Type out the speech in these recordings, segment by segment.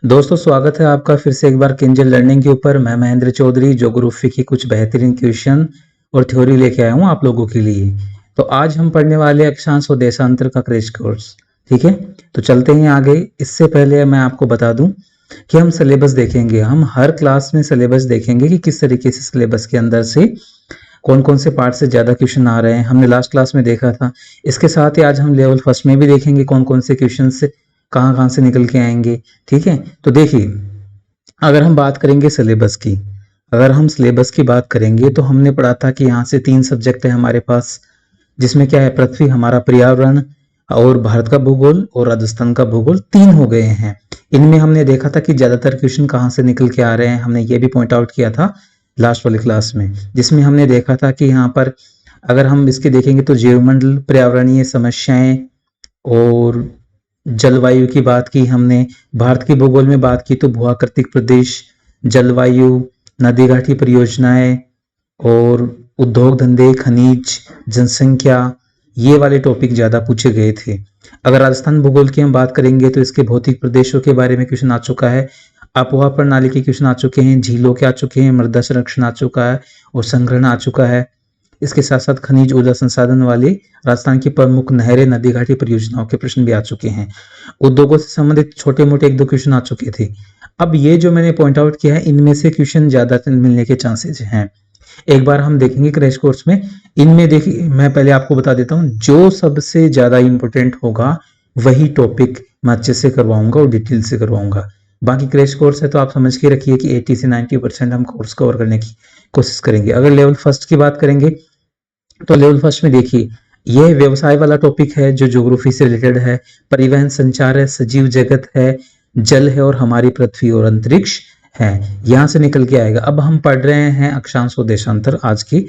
दोस्तों स्वागत है आपका फिर से एक बार किंजल लर्निंग के ऊपर। मैं महेंद्र चौधरी ज्योग्राफी की कुछ बेहतरीन क्वेश्चन और थ्योरी लेके आया हूँ आप लोगों के लिए। तो आज हम पढ़ने वाले अक्षांश और देशांतर का क्रैश कोर्स। ठीक है, तो चलते हैं आगे। इससे पहले मैं आपको बता दूं कि हम सिलेबस देखेंगे। हम हर क्लास में सिलेबस देखेंगे कि किस तरीके से सिलेबस के अंदर से कौन कौन से पार्ट से ज्यादा क्वेश्चन आ रहे हैं। हमने लास्ट क्लास में देखा था। इसके साथ ही आज हम लेवल फर्स्ट में भी देखेंगे कौन कौन से क्वेश्चन से कहाँ कहाँ से निकल के आएंगे। ठीक है, तो देखिए अगर हम बात करेंगे सिलेबस की, अगर हम सिलेबस की बात करेंगे तो हमने पढ़ा था कि यहाँ से 3 सब्जेक्ट है हमारे पास, जिसमें क्या है, पृथ्वी, हमारा पर्यावरण और भारत का भूगोल और राजस्थान का भूगोल 3 हो गए हैं। इनमें हमने देखा था कि ज्यादातर क्वेश्चन कहाँ से निकल के आ रहे हैं। हमने ये भी पॉइंट आउट किया था लास्ट वाली क्लास में, जिसमें हमने देखा था कि यहाँ पर अगर हम इसके देखेंगे तो जीवमंडल, पर्यावरणीय समस्याएं और जलवायु की बात की हमने। भारत के भूगोल में बात की तो भूआकृतिक प्रदेश, जलवायु, नदी घाटी परियोजनाएं और उद्योग धंधे, खनिज, जनसंख्या, ये वाले टॉपिक ज्यादा पूछे गए थे। अगर राजस्थान भूगोल की हम बात करेंगे तो इसके भौतिक प्रदेशों के बारे में क्वेश्चन आ चुका है, आबोहवा प्रणाली के क्वेश्चन आ चुके हैं, झीलों के आ चुके हैं, मृदा संरक्षण आ चुका है और संग्रहण आ चुका है। इसके साथ साथ खनिज ऊर्जा संसाधन वाली राजस्थान की प्रमुख नहरें, नदी घाटी परियोजनाओं के प्रश्न भी आ चुके हैं। उद्योगों से संबंधित छोटे मोटे 1-2 क्वेश्चन आ चुके थे। अब ये जो मैंने पॉइंट आउट किया है, इनमें से क्वेश्चन ज्यादा मिलने के चांसेस हैं। एक बार हम देखेंगे क्रैश कोर्स में। इनमें देखिए, मैं पहले आपको बता देता हूँ, जो सबसे ज्यादा इंपॉर्टेंट होगा वही टॉपिक मैं अच्छे से करवाऊंगा और डिटेल से करवाऊंगा। बाकी क्रैश कोर्स है तो आप समझ के रखिए कि 80 से 90% हम कोर्स कवर करने की कोशिश करेंगे। अगर लेवल फर्स्ट की बात करेंगे तो लेवल फर्स्ट में देखिए, यह व्यवसाय वाला टॉपिक है जो ज्योग्राफी से रिलेटेड है। परिवहन, संचार है, सजीव जगत है, जल है और हमारी पृथ्वी और अंतरिक्ष है, यहां से निकल के आएगा। अब हम पढ़ रहे हैं अक्षांश और देशांतर आज की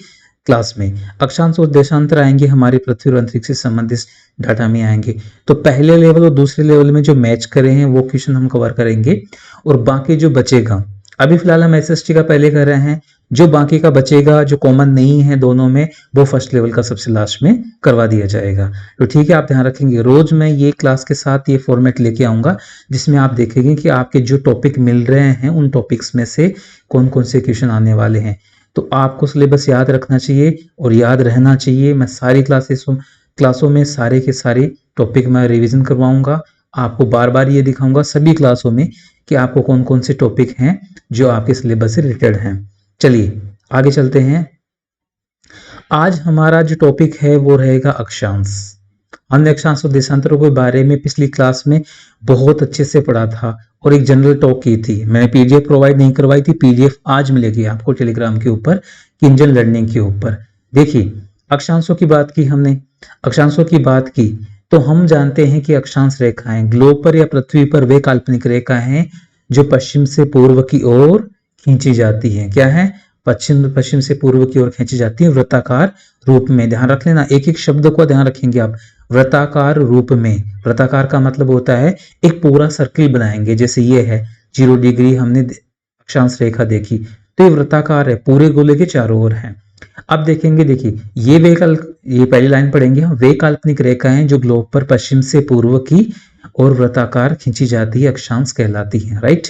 क्लास में। अक्षांश और देशांतर आएंगे हमारी पृथ्वी और अंतरिक्ष से संबंधित डाटा में आएंगे। तो पहले लेवल और दूसरे लेवल में जो मैच करे हैं वो क्वेश्चन हम कवर करेंगे, और बाकी जो बचेगा, अभी फिलहाल हम एसएसटी का पहले कर रहे हैं, जो बाकी का बचेगा जो कॉमन नहीं है दोनों में, वो फर्स्ट लेवल का सबसे लास्ट में करवा दिया जाएगा। तो ठीक है, आप ध्यान रखेंगे। रोज मैं ये क्लास के साथ ये फॉर्मेट लेके आऊंगा जिसमें आप देखेंगे कि आपके जो टॉपिक मिल रहे हैं उन टॉपिक्स में से कौन कौन से क्वेश्चन आने वाले हैं। तो आपको सिलेबस याद रखना चाहिए और याद रहना चाहिए। मैं सारी क्लासों में सारे के सारे टॉपिक मैं रिवीजन करवाऊंगा। आपको बार बार ये दिखाऊंगा सभी क्लासों में कि आपको कौन कौन से टॉपिक हैं जो आपके सिलेबस से रिलेटेड हैं। चलिए आगे चलते हैं। आज हमारा जो टॉपिक है वो रहेगा अक्षांश। हमने अक्षांश और देशांतरों के बारे में पिछली क्लास में बहुत अच्छे से पढ़ा था और एक जनरल टॉक की थी। मैंने पीडीएफ प्रोवाइड नहीं करवाई थी, पीडीएफ आज मिलेगी आपको टेलीग्राम के ऊपर, किंजल लर्निंग के ऊपर। देखिए अक्षांशों की बात की हमने, अक्षांशों की बात की तो हम जानते हैं कि अक्षांश रेखाएं ग्लोब पर या पृथ्वी पर वे काल्पनिक रेखा हैं जो पश्चिम से पूर्व की ओर खींची जाती है। क्या है? पश्चिम से पूर्व की ओर खींची जाती है वृत्ताकार रूप में। ध्यान रख लेना, एक एक शब्द को ध्यान रखेंगे आप। वृत्ताकार रूप में, वृत्ताकार का मतलब होता है एक पूरा सर्किल बनाएंगे। जैसे ये है 0 डिग्री, हमने अक्षांश रेखा देखी तो ये वृत्ताकार है, पूरे गोले के चारों ओर है। अब देखेंगे, देखिए ये पहली लाइन पढ़ेंगे हम। वे काल्पनिक रेखाएं जो ग्लोब पर पश्चिम से पूर्व की और वृत्ताकार खींची जाती है अक्षांश कहलाती है। राइट,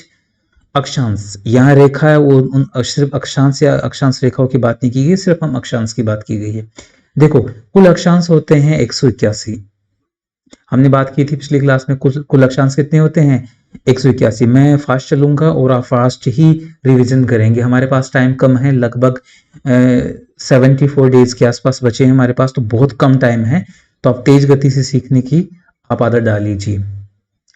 अक्षांश, यहाँ रेखा है वो सिर्फ अक्षांश या अक्षांश रेखाओं की बात नहीं की गई, सिर्फ हम अक्षांश की बात की गई है। देखो कुल अक्षांश होते हैं 181। हमने बात की थी पिछली क्लास में कुल अक्षांश कितने होते हैं? 181। मैं फास्ट चलूंगा और आप फास्ट ही रिवीजन करेंगे। हमारे पास टाइम कम है, लगभग 74 डेज के आसपास बचे हैं हमारे पास, तो बहुत कम टाइम है। तो आप तेज गति से सीखने की आप आदत डाल लीजिए।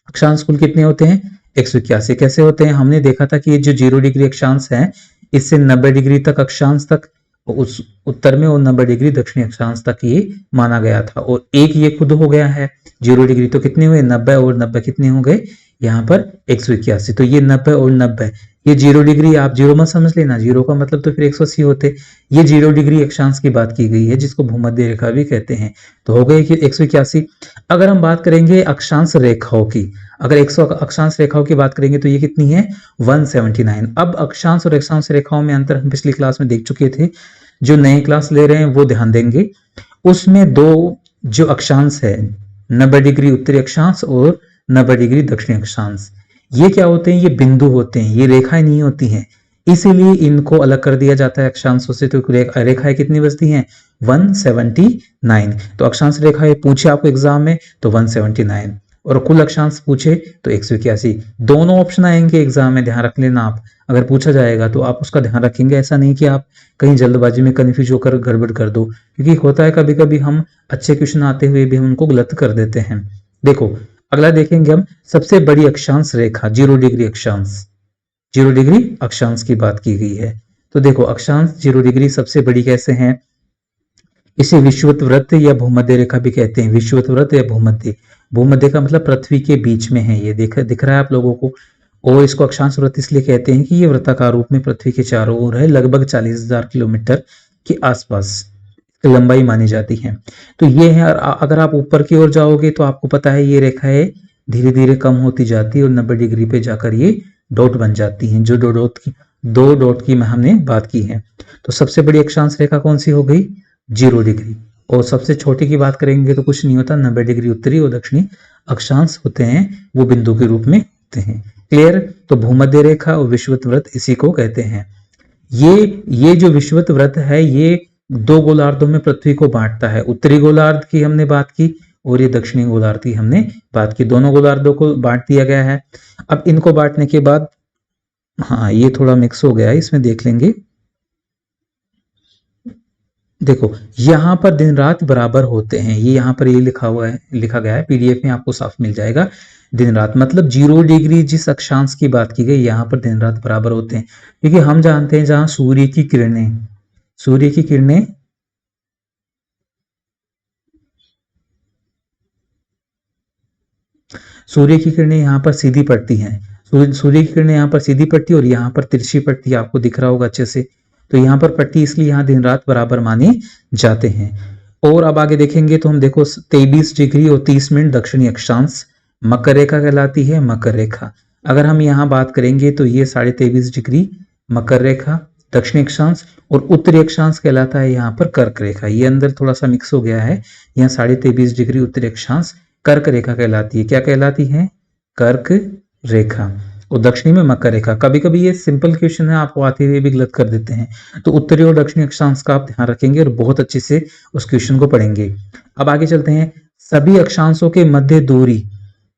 अक्षांश कुल कितने होते हैं? 181। कैसे होते हैं? हमने देखा था कि ये जो 0 डिग्री अक्षांश है, इससे 90 डिग्री तक अक्षांश तक उस उत्तर में और 90 डिग्री दक्षिणी अक्षांश तक ये माना गया था। और एक ये खुद हो गया है 0 डिग्री, तो कितने हुए? 90, और 90 कितने हो गए यहाँ पर? 181। तो ये 90 और 90, ये 0 डिग्री, आप 0 मत समझ लेना, 0 का मतलब तो फिर 180 होते। ये 0 डिग्री अक्षांश की बात की गई है जिसको भूमध्य रेखा भी कहते हैं। तो हो गए कि 181। अगर हम बात करेंगे अक्षांश रेखाओं की, अगर 100 अक्षांश रेखाओं की बात करेंगे तो ये कितनी है? 179। अब अक्षांश और अक्षांश रेखाओं में अंतर हम पिछली क्लास में देख चुके थे। जो नए क्लास ले रहे हैं वो ध्यान देंगे। उसमें 2 जो अक्षांश है, 90 डिग्री उत्तरी अक्षांश और 90 डिग्री दक्षिणी अक्षांश, ये क्या होते हैं, ये बिंदु होते हैं, ये रेखाएं नहीं होती हैं, इसीलिए इनको अलग कर दिया जाता है अक्षांशों से। तो रेखाएं कितनी बचती हैं, 179। तो अक्षांश रेखाएं पूछे आपको एग्जाम में तो 179, और कुल अक्षांश पूछे तो 181। दोनों ऑप्शन आएंगे एग्जाम में, ध्यान रख लेना आप। अगर पूछा जाएगा तो आप उसका ध्यान रखेंगे, ऐसा नहीं कि आप कहीं जल्दबाजी में कंफ्यूज होकर गड़बड़ कर दो, क्योंकि होता है कभी कभी हम अच्छे क्वेश्चन आते हुए भी हम उनको गलत कर देते हैं। देखो अगला देखेंगे हम, सबसे बड़ी अक्षांश रेखा 0 डिग्री अक्षांश, 0 डिग्री अक्षांश की बात की गई है। तो देखो अक्षांश 0 डिग्री सबसे बड़ी कैसे है, इसे विषुवत वृत्त या भूमध्य रेखा भी कहते हैं। विषुवत वृत्त या भूमध्य, भूमध्य का मतलब पृथ्वी के बीच में है, ये दिख रहा है आप लोगों को। और इसको अक्षांश वृत्त इसलिए कहते हैं कि ये वृत्ताकार रूप में पृथ्वी के चारों ओर है, लगभग 40,000 किलोमीटर के आसपास लंबाई मानी जाती है। तो ये है, अगर आप ऊपर की ओर जाओगे तो आपको पता है ये रेखाएं धीरे धीरे कम होती जाती है और 90 डिग्री पे जाकर ये डॉट बन जाती हैं, जो दो डॉट की हमने बात की है। तो सबसे बड़ी अक्षांश रेखा कौन सी हो गई, 0 डिग्री। और सबसे छोटी की बात करेंगे तो कुछ नहीं होता, 90 डिग्री उत्तरी और दक्षिणी अक्षांश होते हैं, वो बिंदु के रूप में होते हैं। क्लियर। तो भूमध्य रेखा और विषुवत वृत्त इसी को कहते हैं। ये जो विषुवत वृत्त है ये दो गोलार्धों में पृथ्वी को बांटता है। उत्तरी गोलार्ध की हमने बात की और ये दक्षिणी गोलार्ध की हमने बात की, दोनों गोलार्धों को बांट दिया गया है। अब इनको बांटने के बाद, हाँ ये थोड़ा मिक्स हो गया है, इसमें देख लेंगे। देखो यहां पर दिन रात बराबर होते हैं, ये यहां पर ये लिखा हुआ है, लिखा गया है, पीडीएफ में आपको साफ मिल जाएगा। दिन रात मतलब 0 डिग्री जिस अक्षांश की बात की गई, यहां पर दिन रात बराबर होते हैं, क्योंकि हम जानते हैं जहां सूर्य की किरणें सूर्य की किरणें यहाँ पर सीधी पड़ती हैं। सूर्य की किरणें यहाँ पर सीधी पड़ती और यहाँ पर तिरछी पड़ती, आपको दिख रहा होगा अच्छे से। तो यहाँ पर पट्टी, इसलिए यहाँ दिन रात बराबर माने जाते हैं। और अब आगे देखेंगे तो हम देखो 23 डिग्री और 30 मिनट दक्षिणी अक्षांश मकर रेखा कहलाती है। मकर रेखा अगर हम यहाँ बात करेंगे तो ये 23.5 डिग्री मकर रेखा दक्षिणी अक्षांश, और उत्तरी अक्षांश कहलाता है यहाँ पर कर्क रेखा। ये अंदर थोड़ा सा मिक्स हो गया है, यहाँ 23.5 डिग्री उत्तरी अक्षांश कर्क रेखा कहलाती है। क्या कहलाती है, कर्क रेखा। और दक्षिणी में मकर रेखा। कभी कभी ये सिंपल क्वेश्चन है, आपको आते हुए भी गलत कर देते हैं, तो उत्तरी और दक्षिणी अक्षांश का आप ध्यान रखेंगे और बहुत अच्छे से उस क्वेश्चन को पढ़ेंगे। अब आगे चलते हैं, सभी अक्षांशों के मध्य दूरी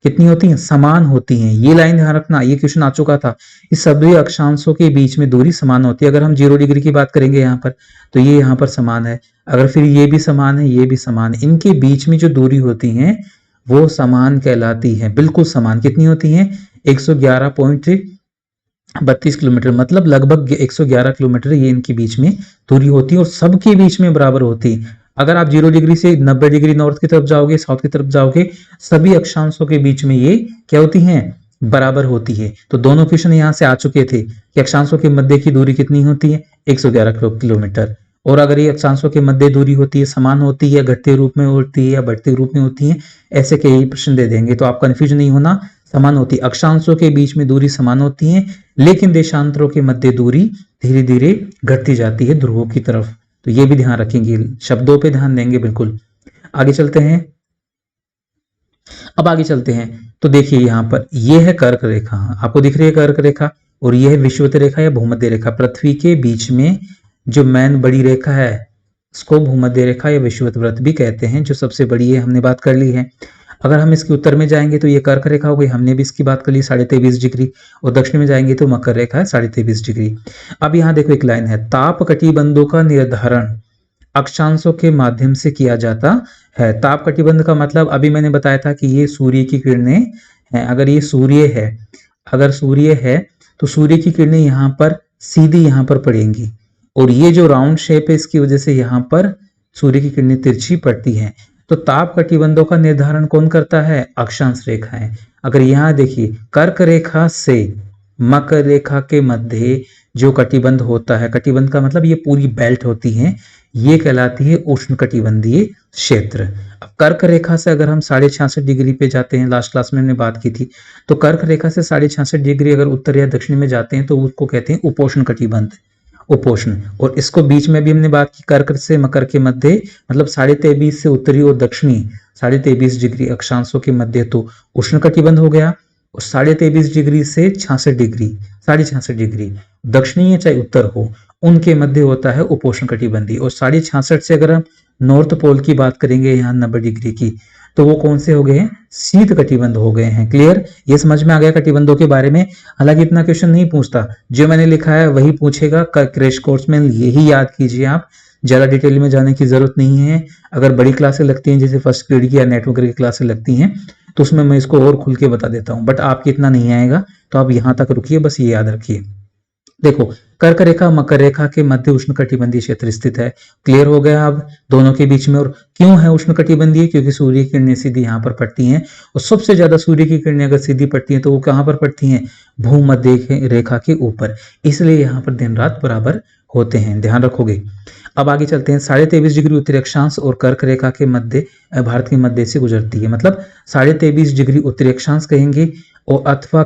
कितनी होती है, समान होती है। ये लाइन ध्यान रखना, ये क्वेश्चन आ चुका था। इस सभी अक्षांशों के बीच में दूरी समान होती है। अगर हम 0 डिग्री की बात करेंगे यहाँ पर, तो ये यहाँ पर समान है। अगर फिर ये भी समान है, ये भी समान है, इनके बीच में जो दूरी होती है वो समान कहलाती है, बिल्कुल समान। कितनी होती है, 111.32 किलोमीटर, मतलब लगभग 111 किलोमीटर ये इनके बीच में दूरी होती है और सबके बीच में बराबर होती है। अगर आप 0 डिग्री से 90 डिग्री नॉर्थ की तरफ जाओगे, साउथ की तरफ जाओगे, सभी अक्षांशों के बीच में ये क्या होती हैं, बराबर होती है। तो दोनों क्वेश्चन यहाँ से आ चुके थे कि अक्षांशों के मध्य की दूरी कितनी होती है, 111 किलोमीटर। और अगर ये अक्षांशों के मध्य दूरी होती है, समान होती है, घटते रूप में होती है या बढ़ते रूप में होती है, ऐसे कई प्रश्न दे देंगे, तो आप कंफ्यूज नहीं होना। समान होती है, अक्षांशों के बीच में दूरी समान होती है, लेकिन देशांतरों के मध्य दूरी धीरे धीरे घटती जाती है ध्रुवों की तरफ। तो ये भी ध्यान रखेंगे, शब्दों पे ध्यान देंगे बिल्कुल। आगे चलते हैं, अब आगे चलते हैं तो देखिए यहाँ पर ये है कर्क रेखा, आपको दिख रही है कर्क रेखा, और ये है विषुवत रेखा या भूमध्य रेखा। पृथ्वी के बीच में जो मेन बड़ी रेखा है इसको भूमध्य रेखा या विषुवत वृत्त भी कहते हैं, जो सबसे बड़ी है, हमने बात कर ली है। अगर हम इसके उत्तर में जाएंगे तो ये कर्क रेखा हो गई, हमने भी इसकी बात कर ली 23.5 डिग्री, और दक्षिण में जाएंगे तो मकर रेखा है 23.5 डिग्री। अब यहाँ देखो एक लाइन है, ताप कटिबंधों का निर्धारण अक्षांशों के माध्यम से किया जाता है। ताप कटिबंध का मतलब अभी मैंने बताया था कि ये सूर्य की किरणें हैं। अगर ये सूर्य है, अगर सूर्य है तो सूर्य की किरणें यहाँ पर सीधी यहाँ पर पड़ेंगी, और ये जो राउंड शेप है इसकी वजह से यहाँ पर सूर्य की किरणें तिरछी पड़ती हैं। तो ताप कटिबंधों का निर्धारण कौन करता है, अक्षांश रेखाएं। अगर यहाँ देखिए कर्क रेखा से मकर रेखा के मध्य जो कटिबंध होता है, कटिबंध का मतलब ये पूरी बेल्ट होती है, ये कहलाती है उष्ण कटिबंधीय क्षेत्र। अब कर्क रेखा से अगर हम 66.5 डिग्री पे जाते हैं, लास्ट क्लास में हमने बात की थी, तो कर्क रेखा से 66.5 डिग्री अगर उत्तर या दक्षिण में जाते हैं तो उसको कहते हैं उपोष्ण कटिबंध, उपोष्ण। और इसको बीच में भी हमने बात की, कर्क से मकर के मध्य मतलब 23.5 से उत्तरी और दक्षिणी 23.5 डिग्री अक्षांशों के मध्य तो उष्ण कटिबंध हो गया, और 23.5 डिग्री से 66 डिग्री, 66.5 डिग्री दक्षिणी चाहे उत्तर हो, उनके मध्य होता है उपोष्ण कटिबंधीय। और 66.5 से अगर हम नॉर्थ पोल की बात करेंगे यहाँ 90 डिग्री की, तो वो कौन से हो गए हैं, शीत कटिबंध हो गए हैं। क्लियर, ये समझ में आ गया कटिबंधों के बारे में। हालांकि इतना क्वेश्चन नहीं पूछता, जो मैंने लिखा है वही पूछेगा क्रैश कोर्स में, यही याद कीजिए आप, ज्यादा डिटेल में जाने की जरूरत नहीं है। अगर बड़ी क्लासें लगती हैं जैसे फर्स्ट ग्रेड की या नेटवर्क की क्लासें लगती हैं तो उसमें मैं इसको और खुल के बता देता हूं, बट आपके इतना नहीं आएगा, तो आप यहां तक रुकिए, बस ये याद रखिए। देखो, कर्क रेखा मकर रेखा के मध्य उष्णकटिबंधीय क्षेत्र स्थित है। क्लियर हो गया अब दोनों के बीच में। और क्यों है उष्णकटिबंधीय, क्योंकि सूर्य की किरणें सीधी यहाँ पर पड़ती हैं, और सबसे ज्यादा सूर्य की किरणें अगर सीधी पड़ती हैं तो वो कहाँ पर पड़ती हैं, भूमध्य रेखा के ऊपर, इसलिए यहाँ पर दिन रात बराबर होते हैं, ध्यान रखोगे। अब आगे चलते हैं। 23.5 डिग्री उत्तरी अक्षांश और कर्क रेखा के मध्य, भारत के मध्य से गुजरती है, मतलब 23.5 डिग्री उत्तरी अक्षांश कहेंगे, और अथवा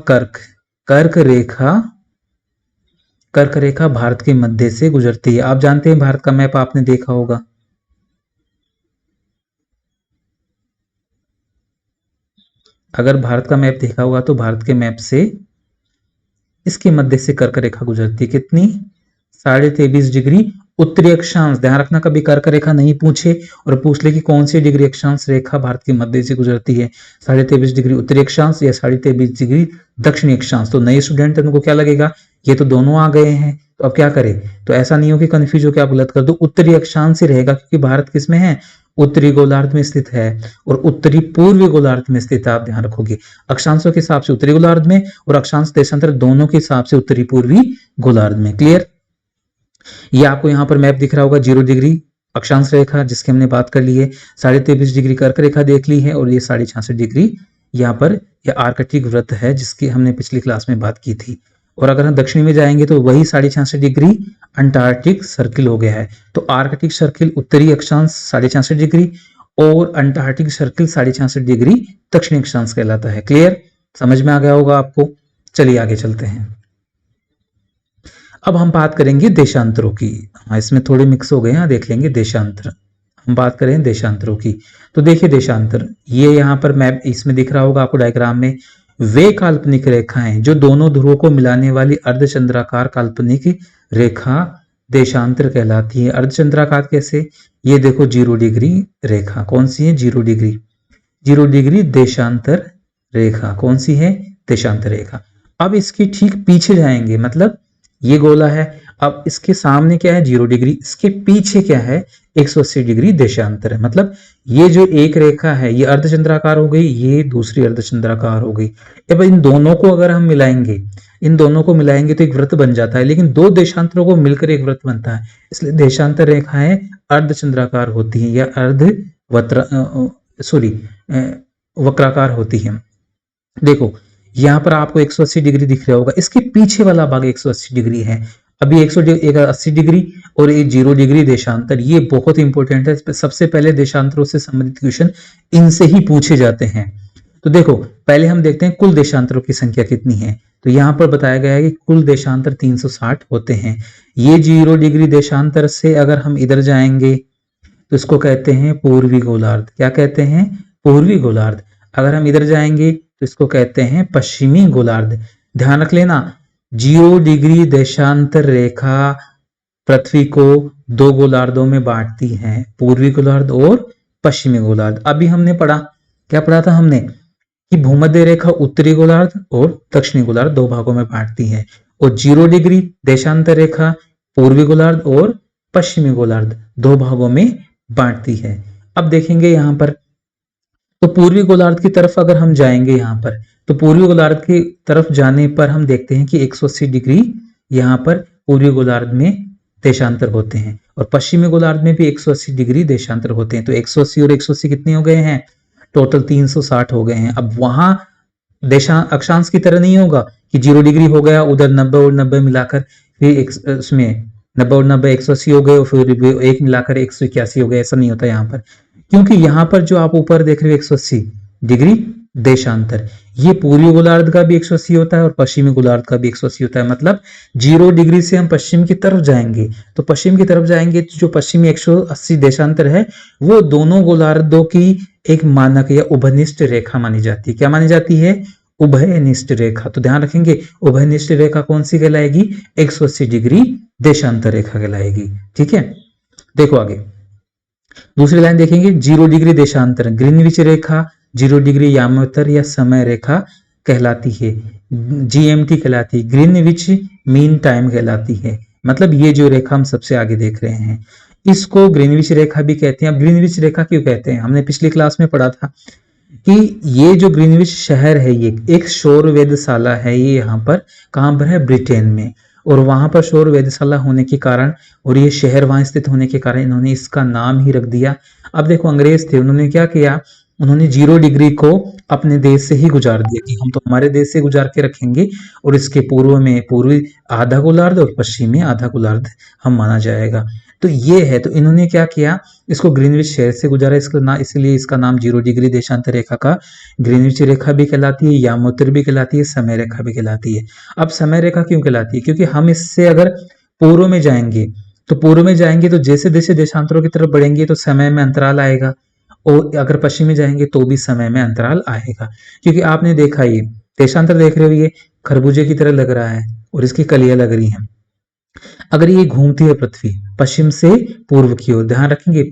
कर्क रेखा भारत के मध्य से गुजरती है। आप जानते हैं भारत का मैप आपने देखा होगा, अगर भारत का मैप देखा होगा तो भारत के मैप से इसके मध्य से कर्क रेखा गुजरती है। कितनी, 23.5 डिग्री उत्तरी अक्षांश। ध्यान रखना कभी कर्क रेखा नहीं पूछे और पूछ ले कि कौन सी डिग्री अक्षांश रेखा भारत के मध्य से गुजरती है, 23.5 डिग्री उत्तरी अक्षांश या 23.5 डिग्री दक्षिणी अक्षांश। तो नए स्टूडेंट उनको क्या लगेगा, ये तो दोनों आ गए हैं, तो अब क्या करें। तो ऐसा नहीं हो कि कंफ्यूज हो कि आप गलत कर दो, उत्तरी अक्षांश ही रहेगा, क्योंकि भारत किस में है, उत्तरी गोलार्ध में स्थित है और उत्तरी पूर्वी गोलार्ध में स्थित है। आप ध्यान रखोगे, अक्षांशों के हिसाब से उत्तरी गोलार्ध में और अक्षांश देशांतर दोनों के हिसाब से उत्तरी पूर्वी गोलार्ध में। क्लियर, ये आपको यहाँ पर मैप दिख रहा होगा, 0 डिग्री अक्षांश रेखा जिसकी हमने बात कर ली है, 23.5 डिग्री कर्क रेखा देख ली है, और ये 66.5 डिग्री यहाँ पर यह आर्कटिक वृत्त है जिसकी हमने पिछली क्लास में बात की थी। और अगर हम दक्षिण में जाएंगे तो वही 66.5 डिग्री अंटार्कटिक सर्किल हो गया है। तो आर्कटिक सर्किल उत्तरी अक्षांश 66.5 डिग्री और अंटार्कटिक सर्किल 66.5 डिग्री दक्षिणी अक्षांश कहलाता है। क्लियर, समझ में आ गया होगा आपको। चलिए आगे चलते हैं। अब हम बात करेंगे देशांतरों की। हाँ, इसमें थोड़े मिक्स हो गए हैं, देख लेंगे देशांतर। हम बात करें देशांतरों की, तो देखिए देशांतर, ये यहाँ पर मैप इसमें दिख रहा होगा आपको डायग्राम में, वे काल्पनिक रेखाएं जो दोनों ध्रुवों को मिलाने वाली अर्धचंद्राकार काल्पनिक रेखा देशांतर कहलाती है। अर्धचंद्राकार कैसे, ये देखो 0 डिग्री रेखा, कौन सी है, 0 डिग्री, 0 डिग्री देशांतर रेखा, कौन सी है, देशांतर रेखा। अब इसके ठीक पीछे जाएंगे, मतलब ये गोला है, अब इसके सामने क्या है, 0 डिग्री, इसके पीछे क्या है, 180 डिग्री देशांतर है। मतलब ये जो एक रेखा है ये अर्धचंद्राकार हो गई, ये दूसरी अर्धचंद्राकार हो गई। अब इन दोनों को अगर हम मिलाएंगे, इन दोनों को मिलाएंगे तो एक वृत्त बन जाता है, लेकिन दो देशांतरों को मिलकर एक वृत्त बनता है, इसलिए देशांतर रेखाएं अर्धचंद्राकार होती हैं या वक्राकार होती हैं। देखो यहाँ पर आपको 180 डिग्री दिख रहा होगा, इसके पीछे वाला भाग 180 डिग्री है। अभी 180 डिग्री और ये 0 डिग्री देशांतर, ये बहुत इंपॉर्टेंट है। सबसे पहले देशांतरों से संबंधित क्वेश्चन इनसे ही पूछे जाते हैं। तो देखो पहले हम देखते हैं कुल देशांतरों की संख्या कितनी है। तो यहाँ पर बताया गया है कि कुल देशांतर 360 होते हैं। ये 0 डिग्री देशांतर से अगर हम इधर जाएंगे तो इसको कहते हैं पूर्वी गोलार्ध। क्या कहते हैं, पूर्वी गोलार्ध। अगर हम इधर जाएंगे तो इसको कहते हैं पश्चिमी गोलार्ध। ध्यान रख लेना, 0 डिग्री देशांतर रेखा पृथ्वी को दो गोलार्धों में बांटती है, पूर्वी गोलार्ध और पश्चिमी गोलार्ध। अभी हमने पढ़ा, क्या पढ़ा था हमने, कि भूमध्य रेखा उत्तरी गोलार्ध और दक्षिणी गोलार्ध दो भागों में बांटती है, और 0 डिग्री देशांतर रेखा पूर्वी गोलार्ध और पश्चिमी गोलार्ध दो भागों में बांटती है। अब देखेंगे यहाँ पर, तो पूर्वी गोलार्ध की तरफ अगर हम जाएंगे यहाँ पर, तो पूर्वी गोलार्ध की तरफ जाने पर हम देखते हैं कि 180 डिग्री यहाँ पर पूर्वी गोलार्ध में देशांतर होते हैं, और पश्चिमी गोलार्ध में भी 180 डिग्री देशांतर होते हैं। तो 180 और 180 कितने हो गए हैं, टोटल 360 हो गए हैं। अब वहां अक्षांश की तरह नहीं होगा कि 0 डिग्री हो गया, उधर 90 और 90 मिलाकर फिर उसमें 90 और 90 180 हो गए और फिर एक मिलाकर 181 हो गए, ऐसा नहीं होता यहाँ पर। क्योंकि यहाँ पर जो आप ऊपर देख रहे हो 180 डिग्री देशांतर, ये पूर्वी गोलार्ध का भी 180 होता है और पश्चिमी गोलार्ध का भी 180 होता है। मतलब 0 डिग्री से हम पश्चिम की तरफ जाएंगे, तो पश्चिम की तरफ जाएंगे तो जो पश्चिमी 180 देशांतर है वो दोनों गोलार्धों की एक मानक या उभनिष्ठ रेखा मानी जाती है। क्या मानी जाती है, उभयनिष्ठ रेखा। तो ध्यान रखेंगे उभयनिष्ठ रेखा कौन सी कहलाएगी, 180 डिग्री देशांतर रेखा कहलाएगी। ठीक है, देखो आगे दूसरी लाइन देखेंगे, 0 डिग्री देशांतर ग्रीनविच रेखा 0 डिग्री यामोत्तर या समय रेखा कहलाती है, जीएमटी कहलाती है, ग्रीनविच मीन टाइम कहलाती है। मतलब ये जो रेखा हम सबसे आगे देख रहे हैं इसको ग्रीनविच रेखा भी कहते हैं। अब ग्रीनविच रेखा क्यों कहते हैं, हमने पिछली क्लास में पढ़ा था कि ये जो ग्रीनविच शहर है ये एक शोर वेधशाला है, ये यहाँ पर कहाँ पर है, ब्रिटेन में। और वहां पर शोर वेधशाला होने के कारण और ये शहर वहां स्थित होने के कारण इन्होंने इसका नाम ही रख दिया। अब देखो अंग्रेज थे, उन्होंने क्या किया, उन्होंने 0 डिग्री को अपने देश से ही गुजार दिया कि हम तो हमारे देश से गुजार के रखेंगे और इसके पूर्व में पूर्वी आधा गोलार्ध और पश्चिम में आधा गोलार्ध हम माना जाएगा। तो ये है, तो इन्होंने क्या किया, इसको ग्रीनविच शहर से गुजारा, इसका ना इसलिए इसका नाम 0 डिग्री देशांतर रेखा का ग्रीनविच रेखा भी कहलाती है, यामोत्तर भी कहलाती है, समय रेखा भी कहलाती है। अब समय रेखा क्यों कहलाती है, क्योंकि हम इससे अगर पूर्व में जाएंगे तो जैसे जैसे देशांतरों की तरफ बढ़ेंगे तो समय में अंतराल आएगा, और अगर पश्चिम में जाएंगे तो भी समय में अंतराल आएगा। क्योंकि आपने देखा ये देशांतर देख रहे हो, ये खरबूजे की तरह लग रहा है और इसकी कलियां लग रही हैं। अगर ये घूमती है पृथ्वी पश्चिम से पूर्व की ओर, ध्यान रखेंगे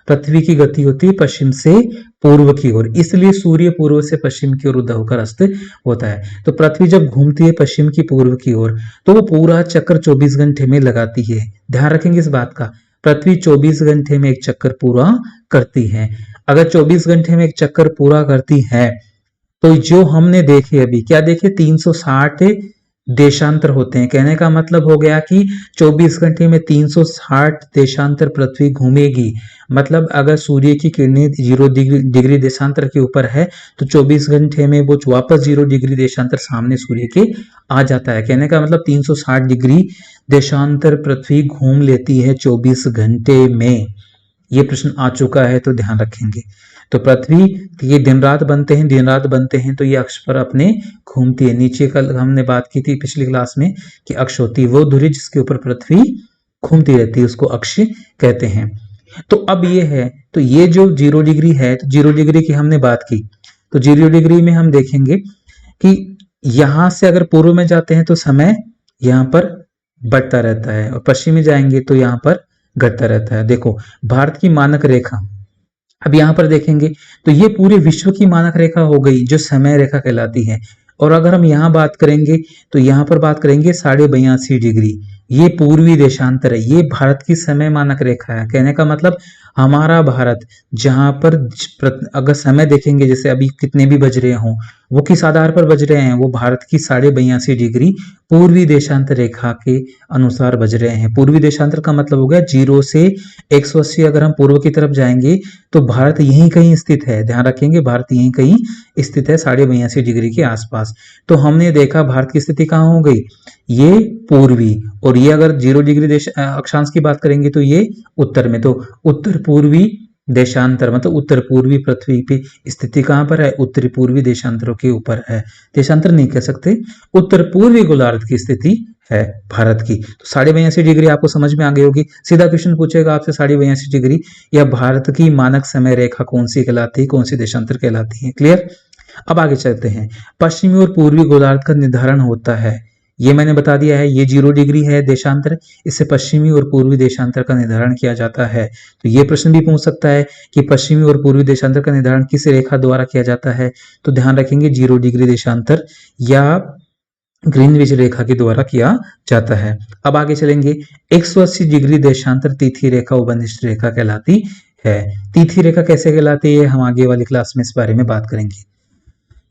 पृथ्वी की गति होती है पश्चिम से पूर्व की ओर, इसलिए सूर्य पूर्व से पश्चिम की ओर उदय होकर अस्त होता है। तो पृथ्वी जब घूमती है पश्चिम की पूर्व की ओर तो वो पूरा चक्कर 24 घंटे में लगाती है। ध्यान रखेंगे इस बात का, पृथ्वी 24 घंटे में एक चक्कर पूरा करती है। अगर 24 घंटे में एक चक्कर पूरा करती है तो जो हमने देखे अभी क्या देखे, 360 देशांतर होते हैं। कहने का मतलब हो गया कि 24 घंटे में 360 देशांतर पृथ्वी घूमेगी। मतलब अगर सूर्य की किरणें 0 डिग्री देशांतर के ऊपर है तो 24 घंटे में वो वापस 0 डिग्री देशांतर सामने सूर्य के आ जाता है। कहने का मतलब 360 डिग्री देशांतर पृथ्वी घूम लेती है 24 घंटे में। ये प्रश्न आ चुका है तो ध्यान रखेंगे। तो पृथ्वी ये दिन रात बनते हैं तो ये अक्ष पर अपने घूमती है। नीचे कल हमने बात की थी पिछली क्लास में कि अक्ष होती है वो धुरी जिसके ऊपर पृथ्वी घूमती रहती है, उसको अक्ष कहते हैं। तो अब ये है, तो ये जो 0 डिग्री है, तो 0 डिग्री की हमने बात की, तो 0 डिग्री में हम देखेंगे कि यहां से अगर पूर्व में जाते हैं तो समय यहाँ पर बढ़ता रहता है और पश्चिम में जाएंगे तो यहाँ पर घटता रहता है। देखो भारत की मानक रेखा, अब यहाँ पर देखेंगे तो ये पूरे विश्व की मानक रेखा हो गई जो समय रेखा कहलाती है। और अगर हम यहाँ बात करेंगे तो यहाँ पर बात करेंगे 82.5 डिग्री, ये पूर्वी देशांतर है, ये भारत की समय मानक रेखा है। कहने का मतलब हमारा भारत जहां पर अगर समय देखेंगे जैसे अभी कितने भी बज रहे हों वो किस आधार पर बज रहे हैं, वो भारत की 82.5 डिग्री पूर्वी देशांतर रेखा के अनुसार बज रहे हैं। पूर्वी देशांतर का मतलब हो गया 0 से 180, अगर हम पूर्व की तरफ जाएंगे तो भारत यहीं कहीं स्थित है। ध्यान रखेंगे भारत यहीं कहीं स्थित है 82.5 डिग्री के आसपास। तो हमने देखा भारत की स्थिति कहाँ हो गई, ये पूर्वी, और ये अगर 0 डिग्री देश अक्षांश की बात करेंगे तो ये उत्तर में। तो उत्तर पूर्वी देशांतर मतलब उत्तर पूर्वी पृथ्वी पे स्थिति कहां पर है, उत्तरी पूर्वी देशांतरों के ऊपर है। देशांतर नहीं कह सकते, उत्तर पूर्वी गोलार्ध की स्थिति है भारत की। तो 82.5 डिग्री आपको समझ में आ गई होगी। सीधा क्वेश्चन पूछेगा आपसे 82.5 डिग्री या भारत की मानक समय रेखा कौन सी कहलाती है, कौन सी देशांतर कहलाती है। क्लियर। अब आगे चलते हैं। पश्चिमी और पूर्वी गोलार्ध का निर्धारण होता है, ये मैंने बता दिया है, ये 0 डिग्री है देशांतर, इससे पश्चिमी और पूर्वी देशांतर का निर्धारण किया जाता है। तो ये प्रश्न भी पूछ सकता है कि पश्चिमी और पूर्वी देशांतर का निर्धारण किस रेखा द्वारा किया जाता है। तो ध्यान रखेंगे 0 डिग्री देशांतर या ग्रीनविच रेखा के द्वारा किया जाता है। अब आगे चलेंगे। 180 डिग्री देशांतर तिथि रेखा उपनिष्ठ रेखा कहलाती है। तिथि रेखा कैसे कहलाती है हम आगे वाली क्लास में इस बारे में बात करेंगे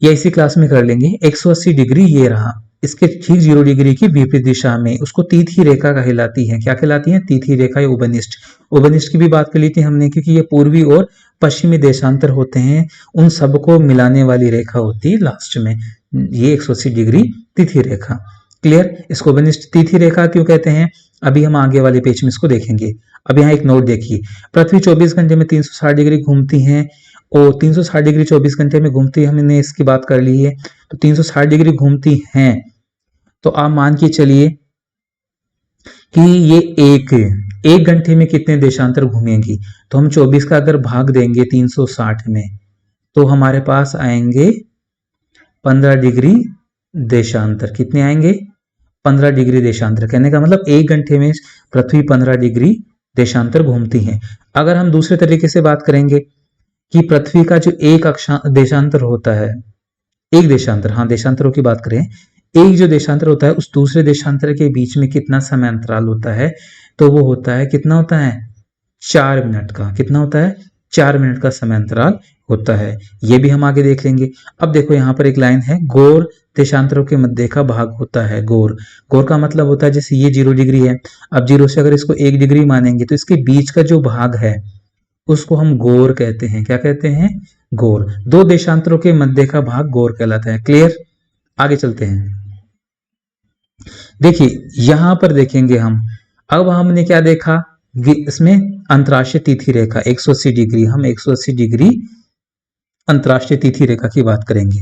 या इसी क्लास में कर लेंगे। 180 डिग्री ये रहा, इसके ठीक 0 डिग्री की विपरीत दिशा में उसको तिथि रेखा कहलाती है। क्या कहलाती है, तिथि रेखा या उपनिष्ठ। उपनिष्ठ की भी बात कर ली थी हमने क्योंकि ये पूर्वी और पश्चिमी देशांतर होते हैं, उन सबको मिलाने वाली रेखा होती है लास्ट में, ये 180 डिग्री तिथि रेखा। क्लियर। इसको उपनिष्ठ तिथि रेखा क्यों कहते हैं अभी हम आगे वाले पेज में इसको देखेंगे। अब यहाँ एक नोट देखिए, पृथ्वी 24 घंटे में 360 डिग्री घूमती है और 360 डिग्री 24 घंटे में घूमती है, हमने इसकी बात कर ली है। तो 360 डिग्री घूमती हैं तो आप मान के चलिए कि ये एक घंटे में कितने देशांतर घूमेंगी। तो हम 24 का अगर भाग देंगे 360 में तो हमारे पास आएंगे 15 डिग्री देशांतर। कितने आएंगे? 15 डिग्री देशांतर। कहने का मतलब 1 घंटे में पृथ्वी 15 डिग्री देशांतर घूमती है। अगर हम दूसरे तरीके से बात करेंगे कि पृथ्वी का जो एक देशांतर होता है, एक देशांतर, हाँ देशांतरों की बात करें, एक जो देशांतर होता है उस दूसरे देशांतर के बीच में कितना समय अंतराल होता है, तो वो होता है, कितना होता है? 4 मिनट का। कितना होता है? 4 मिनट का समय अंतराल होता है। ये भी हम आगे देख लेंगे। अब देखो यहाँ पर एक लाइन है, गोर देशांतरों के मध्य का भाग होता है। गोर, गोर का मतलब होता है जैसे ये 0 डिग्री है, अब 0 से अगर इसको 1 डिग्री मानेंगे तो इसके बीच का जो भाग है उसको हम गोर कहते हैं। क्या कहते हैं? गोर। दो देशांतरों के मध्य का भाग गोर कहलाता है। क्लियर? आगे चलते हैं। देखिए यहां पर देखेंगे हम, अब हमने क्या देखा, इसमें अंतरराष्ट्रीय तिथि रेखा 180 डिग्री, हम 180 डिग्री अंतरराष्ट्रीय तिथि रेखा की बात करेंगे।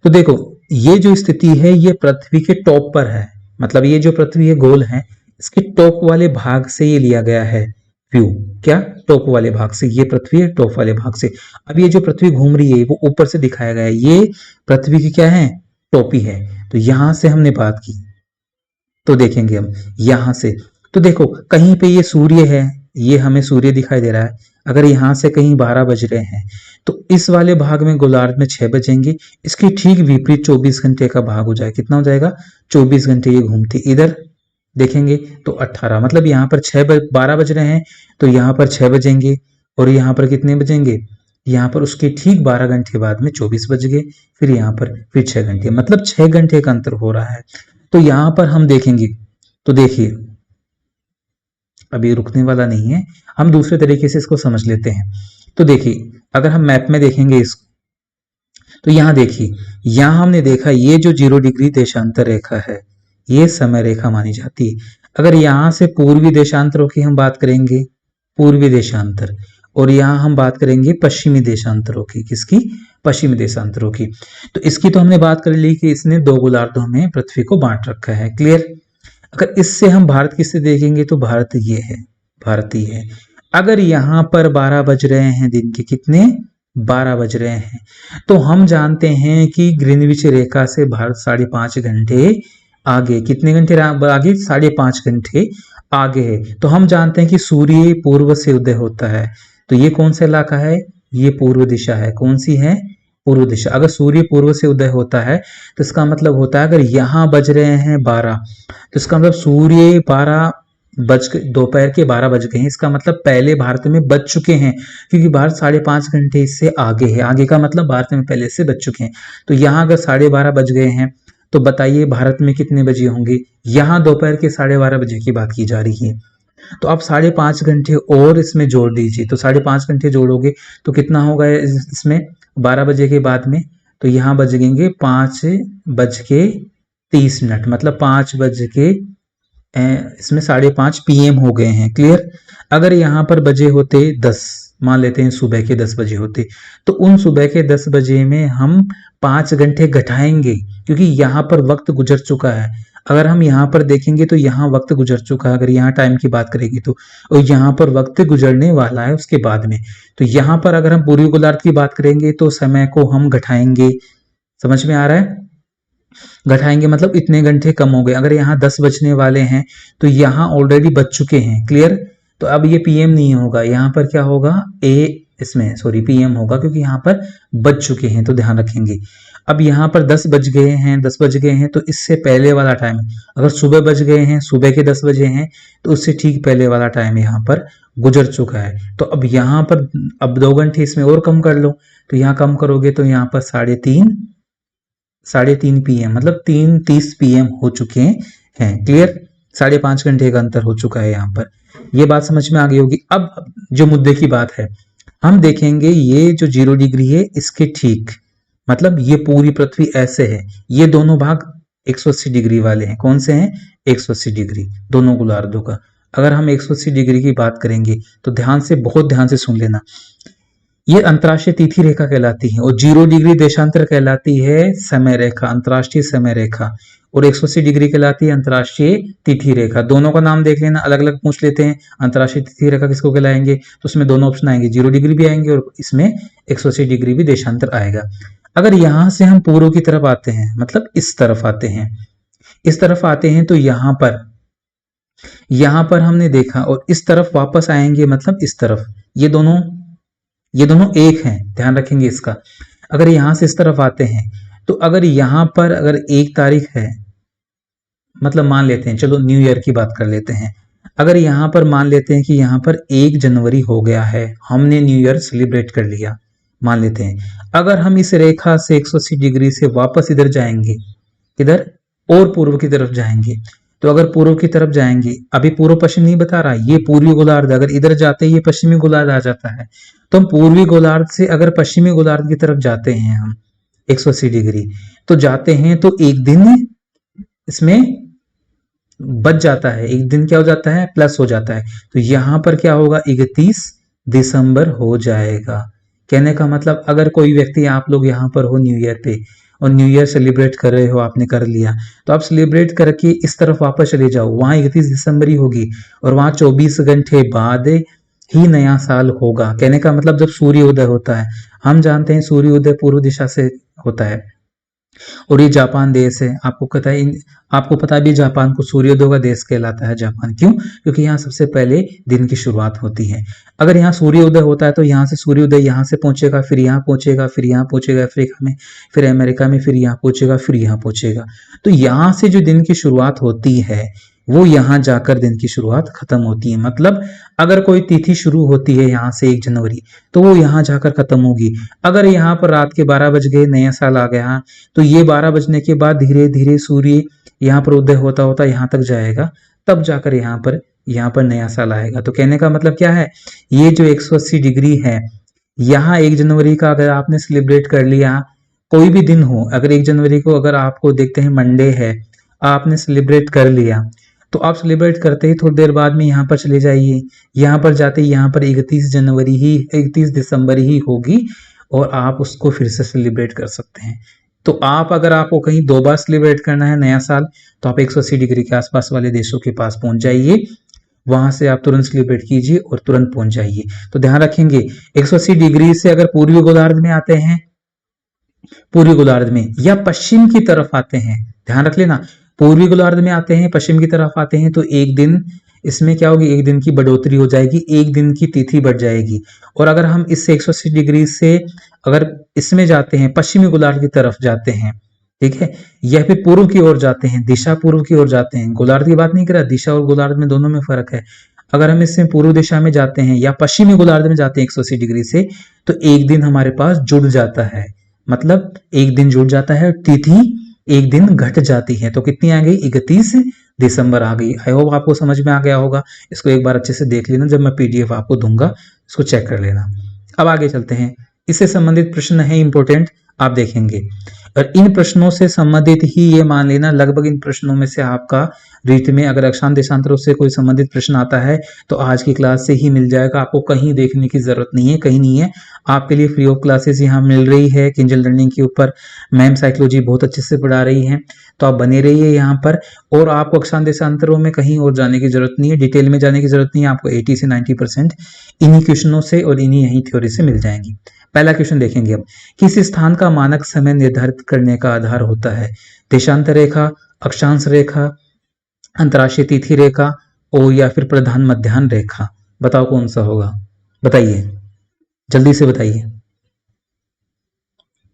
तो देखो ये जो स्थिति है ये पृथ्वी के टॉप पर है, मतलब ये जो पृथ्वी है गोल है, इसके टॉप वाले भाग से ये लिया गया है व्यू। क्या? टॉप वाले भाग से, ये पृथ्वी है टॉप वाले भाग से। अब ये जो पृथ्वी घूम रही है वो ऊपर से दिखाया गया है, ये पृथ्वी की क्या है? टोपी है। तो यहां से हमने बात की, तो देखेंगे हम यहां से, तो देखो कहीं पे ये सूर्य है, ये हमें सूर्य दिखाई दे रहा है। अगर यहां से कहीं 12 बज रहे हैं तो इस वाले भाग में गोलार्ध में 6 बजेंगे, इसके ठीक विपरीत 24 घंटे का भाग हो जाए। कितना हो जाएगा? 24 घंटे ये घूमती। इधर देखेंगे तो 18, मतलब यहाँ पर 12 बज रहे हैं तो यहाँ पर 6 बजेंगे, और यहाँ पर कितने बजेंगे? यहाँ पर उसके ठीक 12 घंटे बाद में 24 बज गए, फिर यहाँ पर फिर 6 घंटे, मतलब 6 घंटे का अंतर हो रहा है। तो यहाँ पर हम देखेंगे, तो देखिए अभी रुकने वाला नहीं है, हम दूसरे तरीके से इसको समझ लेते हैं। तो देखिए अगर हम मैप में देखेंगे इसको, तो यहाँ देखिए, यहाँ हमने देखा ये जो 0 डिग्री देशांतर रेखा है ये समय रेखा मानी जाती है। अगर यहाँ से पूर्वी देशांतरों की हम बात करेंगे, पूर्वी देशांतर, और यहाँ हम बात करेंगे पश्चिमी देशांतरों की। किसकी? पश्चिमी देशांतरों की। तो इसकी तो हमने बात कर ली कि इसने 2 गोलार्धों में पृथ्वी को बांट रखा है। क्लियर? अगर इससे हम भारत की स्थिति देखेंगे तो भारत ये है, भारत ही है। अगर यहाँ पर 12 बज रहे हैं दिन के, कितने? 12 बज रहे हैं, तो हम जानते हैं कि ग्रीनविच रेखा से भारत 5.5 घंटे आगे। कितने घंटे आगे? 5.5 घंटे आगे है। तो हम जानते हैं कि सूर्य पूर्व से उदय होता है, तो ये कौन सा इलाका है? ये पूर्व दिशा है। कौन सी है? पूर्व दिशा। अगर सूर्य पूर्व से उदय होता है तो इसका मतलब होता है, अगर यहाँ बज रहे हैं 12, तो इसका मतलब सूर्य 12 दोपहर के 12 बज गए हैं, इसका मतलब पहले भारत में बज चुके हैं, क्योंकि भारत 5.5 घंटे इससे आगे है। आगे का मतलब भारत में पहले से बज चुके हैं। तो यहाँ अगर 12:30 बज गए हैं तो बताइए भारत में कितने बजे होंगे? यहाँ दोपहर के 12:30 बजे की बात की जा रही है। तो आप 5.5 घंटे और इसमें जोड़ दीजिए, तो 5.5 घंटे जोड़ोगे तो कितना होगा इसमें 12 बजे के बाद में? तो यहाँ बजेंगे 5:30, मतलब 5 बज के इसमें 5:30 PM हो गए हैं। क्लियर? अगर यहाँ पर बजे होते 10, मान लेते हैं सुबह के 10 बजे होते, तो उन सुबह के 10 बजे में हम 5 घंटे घटाएंगे, क्योंकि यहाँ पर वक्त गुजर चुका है। अगर हम यहाँ पर देखेंगे तो यहाँ वक्त गुजर चुका है, अगर यहाँ टाइम की बात करेंगे तो, और यहाँ पर वक्त गुजरने वाला है उसके बाद में। तो यहाँ पर अगर हम पूर्वी गोलार्ध की बात करेंगे तो समय को हम घटाएंगे। समझ में आ रहा है? घटाएंगे मतलब इतने घंटे कम हो गए। अगर यहाँ 10 बजने वाले हैं तो यहाँ ऑलरेडी बज चुके हैं। क्लियर? तो अब ये PM नहीं होगा, यहाँ पर क्या होगा? इसमें सॉरी PM होगा, क्योंकि यहाँ पर बज चुके हैं, तो ध्यान रखेंगे। अब यहाँ पर 10 बज गए हैं, 10 बज गए हैं, तो इससे पहले वाला टाइम, अगर सुबह बज गए हैं, सुबह के 10 बजे हैं, तो उससे ठीक पहले वाला टाइम यहाँ पर गुजर चुका है। तो अब यहाँ पर अब 2 घंटे इसमें और कम कर लो, तो यहाँ कम करोगे तो यहाँ पर 3:30 PM, मतलब 3:30 PM हो चुके हैं। क्लियर? 5.5 घंटे का अंतर हो चुका है यहाँ पर। ये बात समझ में आ गई होगी। अब जो मुद्दे की बात है, हम देखेंगे ये जो 0 डिग्री है इसके ठीक, मतलब ये पूरी पृथ्वी ऐसे है, ये दोनों भाग 180 डिग्री वाले हैं। कौन से हैं? 180 डिग्री, दोनों गोलार्धों का। अगर हम 180 डिग्री की बात करेंगे तो ध्यान से, बहुत ध्यान से सुन लेना, ये अंतरराष्ट्रीय तिथि रेखा कहलाती है, और 0 डिग्री देशांतर कहलाती है समय रेखा, अंतरराष्ट्रीय समय रेखा, और 180 डिग्री कहलाती है अंतरराष्ट्रीय तिथि रेखा। दोनों का नाम देख लेना, अलग अलग पूछ लेते हैं। अंतरराष्ट्रीय तिथि रेखा किसको कहलाएंगे? तो उसमें दोनों ऑप्शन आएंगे, 0 डिग्री भी आएंगे और इसमें 180 डिग्री भी देशांतर आएगा। अगर यहां से हम पूर्व की तरफ आते हैं, मतलब इस तरफ आते हैं, इस तरफ आते हैं, तो यहां पर हमने देखा, और इस तरफ वापस आएंगे मतलब इस तरफ, ये दोनों एक हैं, ध्यान रखेंगे इसका। अगर यहां से इस तरफ आते हैं, तो अगर यहां पर अगर 1 तारीख है, मतलब मान लेते हैं, चलो न्यू ईयर की बात कर लेते हैं, अगर यहां पर मान लेते हैं कि यहां पर 1 जनवरी हो गया है, हमने न्यू ईयर सेलिब्रेट कर लिया, मान लेते हैं। अगर हम इस रेखा से 180 डिग्री से वापस इधर जाएंगे, इधर और पूर्व की तरफ जाएंगे, तो अगर पूर्व की तरफ जाएंगे, अभी पूर्व पश्चिम नहीं बता रहा, ये पूर्वी गोलार्ध, अगर इधर जाते ये पश्चिमी गोलार्ध आ जाता है, तो हम पूर्वी गोलार्ध से अगर पश्चिमी गोलार्ध की तरफ जाते हैं हम 180 डिग्री, तो जाते हैं तो एक दिन इसमें बच जाता है, एक दिन क्या हो जाता है, प्लस हो जाता है, तो यहां पर क्या होगा, 31 दिसंबर हो जाएगा। कहने का मतलब अगर कोई व्यक्ति, आप लोग यहाँ पर हो न्यू ईयर पे और न्यू ईयर सेलिब्रेट कर रहे हो, आपने कर लिया, तो आप सेलिब्रेट करके इस तरफ वापस चले जाओ, वहां 31 दिसंबर ही होगी और वहां 24 घंटे बाद ही नया साल होगा। कहने का मतलब जब सूर्योदय होता है, हम जानते हैं सूर्योदय पूर्व दिशा से होता है, और ये जापान देश है, आपको पता भी, जापान को सूर्योदय का देश कहलाता है जापान। क्यों? क्योंकि यहाँ सबसे पहले दिन की शुरुआत होती है। अगर यहाँ सूर्योदय होता है तो यहाँ से सूर्योदय यहाँ से पहुंचेगा, फिर यहाँ पहुंचेगा, फिर यहाँ पहुंचेगा अफ्रीका में, फिर अमेरिका में, फिर यहाँ पहुंचेगा, फिर यहाँ पहुंचेगा। तो यहाँ से जो दिन की शुरुआत होती है वो यहाँ जाकर दिन की शुरुआत खत्म होती है। मतलब अगर कोई तिथि शुरू होती है यहाँ से 1 जनवरी, तो वो यहाँ जाकर खत्म होगी। अगर यहाँ पर रात के 12 बज गए, नया साल आ गया, तो ये 12 बजने के बाद धीरे धीरे सूर्य यहाँ पर उदय होता होता यहाँ तक जाएगा, तब जाकर यहाँ पर नया साल आएगा। तो कहने का मतलब क्या है, ये जो 180 डिग्री है, यहाँ 1 जनवरी का अगर आपने सेलिब्रेट कर लिया, कोई भी दिन हो, अगर 1 जनवरी को अगर आपको देखते हैं मंडे है, आपने सेलिब्रेट कर लिया, तो आप सेलिब्रेट करते ही थोड़ी देर बाद में यहाँ पर चले जाइए, यहाँ पर जाते ही यहाँ पर 31 दिसंबर ही होगी और आप उसको फिर से सेलिब्रेट कर सकते हैं। तो अगर आपको कहीं 2 बार सेलिब्रेट करना है नया साल, तो आप 180 डिग्री के आसपास वाले देशों के पास पहुंच जाइए, वहां से आप तुरंत सेलिब्रेट कीजिए और तुरंत पहुंच जाइए। तो ध्यान रखेंगे, 180 डिग्री से अगर पूर्वी गोलार्ध में आते हैं, पूर्वी गोलार्ध में या पश्चिम की तरफ आते हैं, ध्यान रख लेना, पूर्वी गोलार्ध में आते हैं, पश्चिम की तरफ आते हैं, तो एक दिन इसमें क्या होगी, एक दिन की बढ़ोतरी हो जाएगी, एक दिन की तिथि बढ़ जाएगी। और अगर हम इससे 180 डिग्री से अगर इसमें जाते हैं, पश्चिमी गोलार्ध की तरफ जाते हैं, ठीक है, या फिर पूर्व की ओर जाते हैं, दिशा पूर्व की ओर जाते हैं, गोलार्ध की बात नहीं कर रहा, दिशा और गोलार्ध में दोनों में फर्क है। अगर हम इससे पूर्व दिशा में जाते हैं या पश्चिमी गोलार्ध में जाते हैं 180 डिग्री से, तो एक दिन हमारे पास जुड़ जाता है, मतलब एक दिन जुड़ जाता है, तिथि एक दिन घट जाती है। तो कितनी आ गई, 31 दिसंबर आ गई। आई होप आपको समझ में आ गया होगा। इसको एक बार अच्छे से देख लेना, जब मैं पीडीएफ आपको दूंगा इसको चेक कर लेना। अब आगे चलते हैं, इससे संबंधित प्रश्न है इंपॉर्टेंट, आप देखेंगे, और इन प्रश्नों से संबंधित ही ये मान लेना, लगभग इन प्रश्नों में से आपका रीत में अगर अक्षांश देशांतरों से कोई संबंधित प्रश्न आता है तो आज की क्लास से ही मिल जाएगा, आपको कहीं देखने की जरूरत नहीं है, कहीं नहीं है। आपके लिए फ्री ऑफ क्लासेस यहाँ मिल रही है किंजल लर्निंग के ऊपर। मैम साइकोलॉजी बहुत अच्छे से पढ़ा रही हैं, तो आप बने रहिए यहाँ पर, और आपको अक्षांश देशांतरों में कहीं और जाने की जरूरत नहीं है, डिटेल में जाने की जरूरत नहीं है। आपको 80 से 90% इन्हीं क्वेश्चनों से और इन्हीं यही थ्योरी से मिल जाएंगी। पहला क्वेश्चन देखेंगे अब, किस स्थान का मानक समय निर्धारित करने का आधार होता है? देशांतर रेखा, अक्षांश रेखा, अंतरराष्ट्रीय तिथि रेखा और या फिर प्रधान मध्याह्न रेखा? बताओ कौन सा होगा, बताइए, जल्दी से बताइए।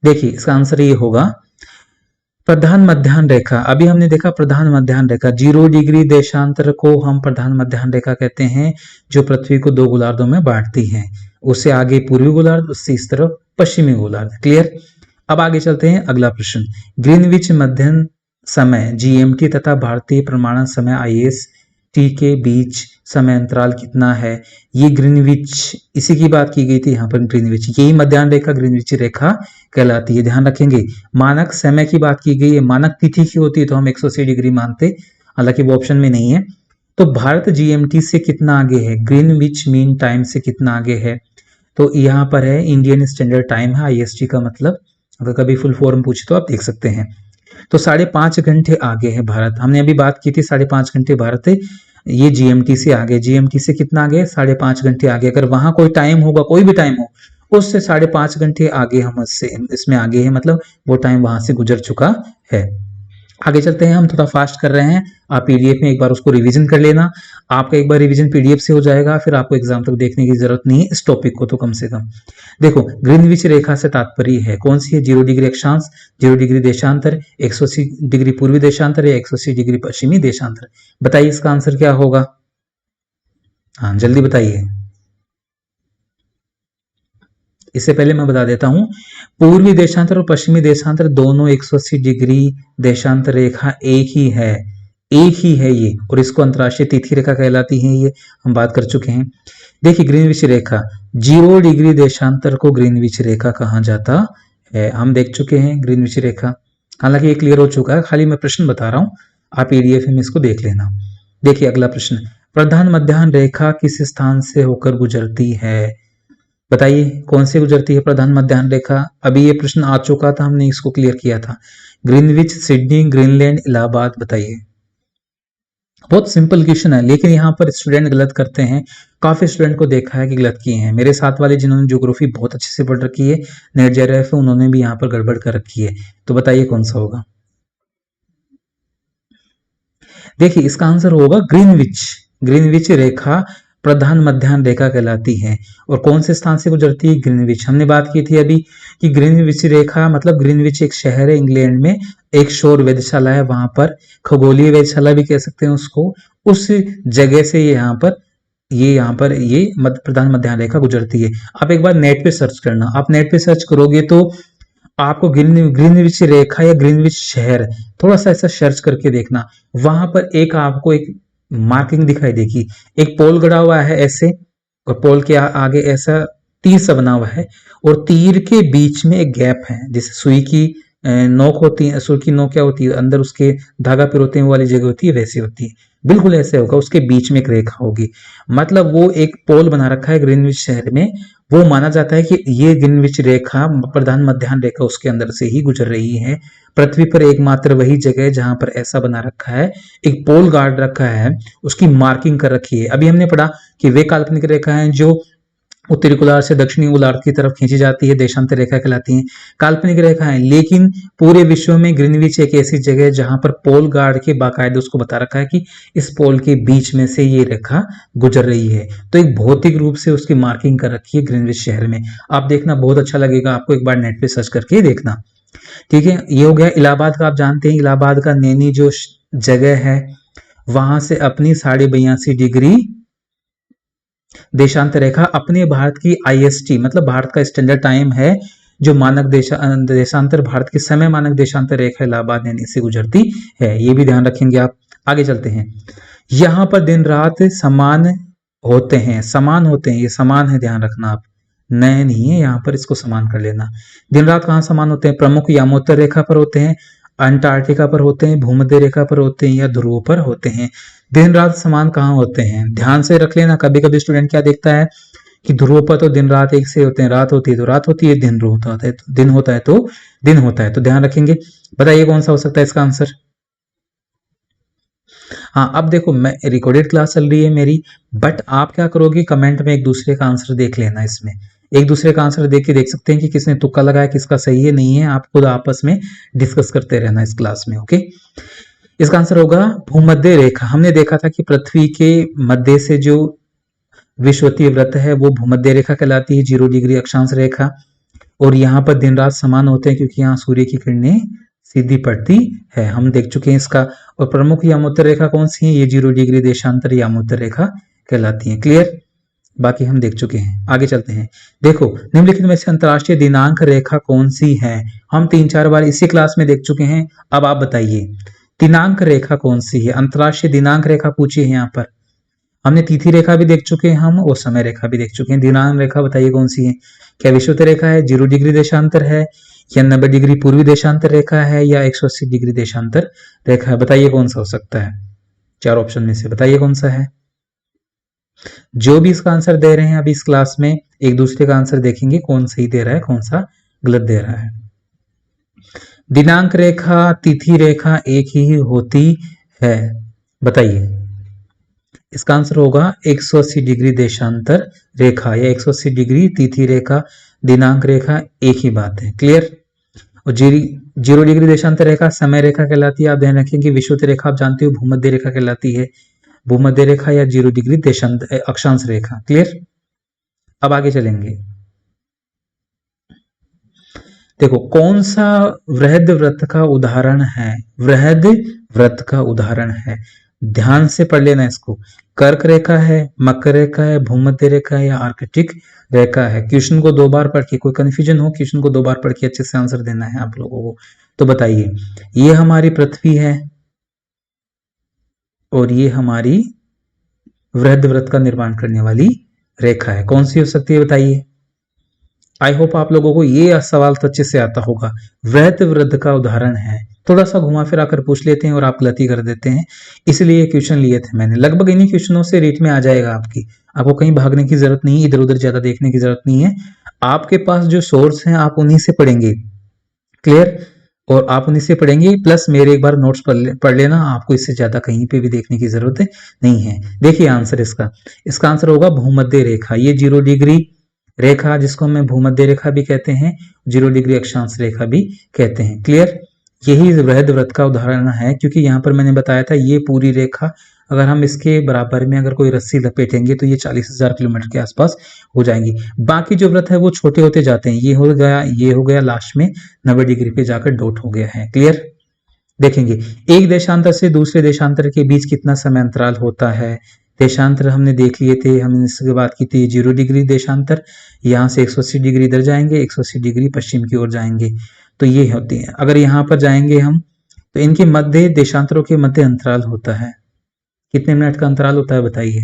देखिए इसका आंसर ये होगा प्रधान मध्याह्न रेखा। अभी हमने देखा प्रधान मध्याह्न रेखा, 0 डिग्री देशांतर को हम प्रधान मध्याह्न रेखा कहते हैं, जो पृथ्वी को 2 गोलार्धों में बांटती है। उससे आगे पूर्वी गोलार्ध, उससे इस तरफ पश्चिमी गोलार्ध। क्लियर? अब आगे चलते हैं, अगला प्रश्न, ग्रीनविच मध्याह्न समय जीएमटी तथा भारतीय प्रमाणन समय आईएसटी के बीच समय अंतराल कितना है? ये ग्रीनविच, इसी की बात की गई थी यहाँ पर, ग्रीनविच, यही मध्याह्न रेखा ग्रीनविच रेखा कहलाती है। ध्यान रखेंगे, मानक समय की बात की गई है, मानक तिथि की होती है तो हम 180 डिग्री मानते, हालांकि वो ऑप्शन में नहीं है। तो भारत जीएमटी से कितना आगे है? ग्रीनविच मीन टाइम से कितना आगे है? तो यहाँ पर है इंडियन स्टैंडर्ड टाइम है, आईएसटी का मतलब, अगर कभी फुल फॉर्म पूछे तो आप देख सकते हैं। तो 5.5 घंटे आगे है भारत। हमने अभी बात की थी 5.5 घंटे भारत है, ये जीएमटी से आगे, जीएमटी से कितना आगे? 5.5 घंटे आगे। अगर वहां कोई टाइम होगा, कोई भी टाइम हो, उससे 5.5 घंटे आगे हम इसमें आगे है, मतलब वो टाइम वहां से गुजर चुका है। आगे चलते हैं, हम थोड़ा फास्ट कर रहे हैं, आप पीडीएफ में एक बार उसको रिवीजन कर लेना। आपका एक बार रिवीजन पीडीएफ से हो जाएगा, फिर आपको एग्जाम तक देखने की जरूरत नहीं है इस टॉपिक को तो कम से कम। देखो, ग्रीनविच रेखा से तात्पर्य है कौन सी है? 0 डिग्री अक्षांश, 0 डिग्री देशांतर, 180 डिग्री पूर्वी देशांतर या 180 डिग्री पश्चिमी देशांतर। बताइए इसका आंसर क्या होगा? हाँ जल्दी बताइए। इससे पहले मैं बता देता हूं, पूर्वी देशांतर और पश्चिमी देशांतर दोनों 180 डिग्री देशांतर रेखा एक ही है, एक ही है ये, और इसको अंतरराष्ट्रीय तिथि रेखा कहलाती है, ये हम बात कर चुके हैं। देखिए ग्रीनविच रेखा, 0 डिग्री देशांतर को ग्रीनविच रेखा कहा जाता है, हम देख चुके हैं ग्रीनविच रेखा। हालांकि ये क्लियर हो चुका है, खाली मैं प्रश्न बता रहा हूं, आप पीडीएफ में इसको देख लेना। देखिए अगला प्रश्न, प्रधान मध्याह्न रेखा किस स्थान से होकर गुजरती है? बताइए कौन से गुजरती है प्रधान मध्याह्न रेखा? अभी ये प्रश्न आ चुका था, हमने इसको क्लियर किया था। ग्रीनविच, सिडनी, ग्रीनलैंड, इलाहाबाद, बताइए। बहुत सिंपल क्वेश्चन है, लेकिन यहाँ पर स्टूडेंट गलत करते हैं। काफी स्टूडेंट को देखा है कि गलत किए हैं। मेरे साथ वाले जिन्होंने ज्योग्राफी बहुत अच्छे से पढ़ रखी है, नेट जेआरएफ, उन्होंने भी यहाँ पर गड़बड़ कर रखी है। तो बताइए कौन सा होगा? देखिए इसका आंसर होगा ग्रीनविच। ग्रीनविच रेखा प्रधान मध्याह्न रेखा कहलाती है, और कौन से स्थान से गुजरती है? ग्रीनविच। हमने बात की थी अभी कि ग्रीनविच रेखा, मतलब ग्रीनविच एक शहर है इंग्लैंड में, एक शोर वेधशाला है वहां पर, खगोलीय वेधशाला भी कह सकते हैं उसको। उस जगह से यहाँ पर ये प्रधान मध्याह्न रेखा गुजरती है। आप एक बार नेट पे सर्च करना, आप नेट पे सर्च करोगे तो आपको ग्रीनविच रेखा या ग्रीनविच शहर थोड़ा सा ऐसा सर्च करके देखना, वहां पर आपको एक मार्किंग दिखाई देगी। एक पोल गड़ा हुआ है ऐसे, और पोल के आगे ऐसा तीर सा बना हुआ है, और तीर के बीच में एक गैप है, जैसे सुई की नोक होती है, सुई की नोक क्या होती है, अंदर उसके धागा पिरोते हैं वो वाली जगह होती है, वैसी होती है, बिल्कुल ऐसे होगा। उसके बीच में एक रेखा होगी, मतलब वो एक पोल बना रखा है ग्रीनविच शहर में। वो माना जाता है कि ये ग्रीनविच रेखा, प्रधान मध्याह्न रेखा, उसके अंदर से ही गुजर रही है। पृथ्वी पर एकमात्र वही जगह है जहां पर ऐसा बना रखा है, एक पोल गार्ड रखा है, उसकी मार्किंग कर रखी है। अभी हमने पढ़ा कि वे काल्पनिक रेखा हैं जो उत्तरी गोलार्ध से दक्षिणी गोलार्ध की तरफ खींची जाती है, देशांतर रेखा कहलाती है, काल्पनिक रेखा है। लेकिन पूरे विश्व में ग्रीनविच एक ऐसी जगह है जहां पर पोल गार्ड के बाकायदे उसको बता रखा है कि इस पोल के बीच में से ये रेखा गुजर रही है, तो एक भौतिक रूप से उसकी मार्किंग कर रखी है ग्रीनविच शहर में। आप देखना, बहुत अच्छा लगेगा आपको, एक बार नेट पे सर्च करके देखना। ठीक है, ये हो गया इलाहाबाद का। आप जानते हैं इलाहाबाद का नैनी जो जगह है, वहां से अपनी 82.5 डिग्री देशांतर रेखा अपने भारत की IST, मतलब भारत का स्टैंडर्ड टाइम है, जो मानक देशांतर, भारत की समय मानक देशांतर रेखा इलाहाबाद नैनी से गुजरती है, ये भी ध्यान रखेंगे आप। आगे चलते हैं, यहाँ पर दिन रात समान होते हैं, समान होते हैं, ये समान है, ध्यान रखना आप, नए नहीं है यहाँ पर, इसको समान कर लेना। दिन रात कहाँ समान होते हैं? प्रमुख यामोत्तर रेखा पर होते हैं, अंटार्कटिका पर होते हैं, भूमध्य रेखा पर होते हैं, या ध्रुव पर होते हैं। दिन रात समान कहाँ होते हैं? ध्यान से रख लेना। कभी कभी स्टूडेंट क्या देखता है कि ध्रुव पर तो दिन रात एक से होते हैं, रात होती है तो रात होती है, दिन होता है तो दिन होता है तो दिन होता है, तो ध्यान रखेंगे। बताइए कौन सा हो सकता है इसका आंसर? हाँ, अब देखो, मैं रिकॉर्डेड क्लास चल रही है मेरी, बट आप क्या करोगे, कमेंट में एक दूसरे का आंसर देख लेना। इसमें एक दूसरे का आंसर देख के देख सकते हैं कि किसने तुक्का लगाया, किसका सही है नहीं है, आप खुद आपस में डिस्कस करते रहना इस क्लास में। ओके, इसका आंसर होगा भूमध्य रेखा। हमने देखा था कि पृथ्वी के मध्य से जो विषुवतीय वृत्त है वो भूमध्य रेखा कहलाती है, 0 डिग्री अक्षांश रेखा, और यहाँ पर दिन रात समान होते हैं क्योंकि यहाँ सूर्य की किरणें सीधी पड़ती है, हम देख चुके हैं इसका। और प्रमुख यामोत्तर रेखा कौन सी है? ये 0 डिग्री देशांतर यामोत्तर रेखा कहलाती है। क्लियर? बाकी हम देख चुके हैं। आगे चलते हैं, देखो निम्नलिखित में से अंतरराष्ट्रीय दिनांक रेखा कौन सी है? हम 3-4 बार इसी क्लास में देख चुके हैं, अब आप बताइए दिनांक रेखा कौन सी है? अंतरराष्ट्रीय दिनांक रेखा पूछी है यहाँ पर। हमने तिथि रेखा भी देख चुके हैं हम, और समय रेखा भी देख चुके हैं। दिनांक रेखा बताइए कौन सी है? क्या विषुवत रेखा है, 0 डिग्री देशांतर है, या 90 डिग्री पूर्वी देशांतर रेखा है, या 180 डिग्री देशांतर रेखा है? बताइए कौन सा हो सकता है? 4 ऑप्शन में से बताइए कौन सा है? जो भी इसका आंसर दे रहे हैं अभी इस क्लास में, एक दूसरे का आंसर देखेंगे कौन सही दे रहा है, कौन सा गलत दे रहा है। दिनांक रेखा, तिथि रेखा एक ही होती है, बताइए। इसका आंसर होगा 180 डिग्री देशांतर रेखा या 180 डिग्री तिथि रेखा। दिनांक रेखा एक ही बात है। क्लियर। और 0 डिग्री देशांतर रेखा समय रेखा कहलाती है। आप ध्यान रखें कि विषुवत रेखा आप जानते हो भूमध्य रेखा कहलाती है, भूमध्य रेखा या 0 डिग्री देशांतर अक्षांश रेखा। क्लियर। अब आगे चलेंगे। देखो कौन सा वृहद व्रत का उदाहरण है, वृहद व्रत का उदाहरण है, ध्यान से पढ़ लेना इसको। कर्क रेखा है, मकर रेखा है, भूमध्य रेखा है या आर्कटिक रेखा है। क्वेश्चन को 2 बार पढ़ के, कोई कंफ्यूजन हो क्वेश्चन को 2 बार पढ़ के अच्छे से आंसर देना है आप लोगों को। तो बताइए, ये हमारी पृथ्वी है और ये हमारी वृहद व्रत का निर्माण करने वाली रेखा है, कौन सी हो सकती है बताइए। आई होप आप लोगों को ये सवाल तो अच्छे से आता होगा। वृहद व्रत का उदाहरण है, थोड़ा सा घुमा फिरा कर पूछ लेते हैं और आप गलती कर देते हैं, इसलिए ये क्वेश्चन लिए थे मैंने। लगभग इन्हीं क्वेश्चनों से रीट में आ जाएगा आपको कहीं भागने की जरूरत नहीं है, इधर उधर ज्यादा देखने की जरूरत नहीं है। आपके पास जो सोर्स हैं आप उन्हीं से पढ़ेंगे। क्लियर। और आप उन्हीं से पढ़ेंगे, प्लस मेरे एक बार नोट्स पढ़ लेना, आपको इससे ज्यादा कहीं पे भी देखने की जरूरत नहीं है। देखिए आंसर इसका आंसर होगा भूमध्य रेखा। ये 0 डिग्री रेखा जिसको हम भूमध्य रेखा भी कहते हैं, 0 डिग्री अक्षांश रेखा भी कहते हैं। क्लियर। यही वृहद व्रत का उदाहरण है, क्योंकि यहाँ पर मैंने बताया था ये पूरी रेखा अगर हम इसके बराबर में अगर कोई रस्सी लपेटेंगे तो ये 40,000 किलोमीटर के आसपास हो जाएंगी। बाकी जो व्रत है वो छोटे होते जाते हैं, ये हो गया लास्ट में 90 डिग्री पे जाकर डॉट हो गया है। क्लियर। देखेंगे एक देशांतर से दूसरे देशांतर के बीच कितना समय अंतराल होता है। देशांतर हमने देख लिए थे, हमने इसके बात की थी 0 डिग्री देशांतर, यहाँ से 180 डिग्री इधर जाएंगे, 180 डिग्री पश्चिम की ओर जाएंगे, तो ये होती है। अगर यहाँ पर जाएंगे हम तो इनके मध्य देशांतरों के मध्य अंतराल होता है, कितने मिनट का अंतराल होता है बताइए।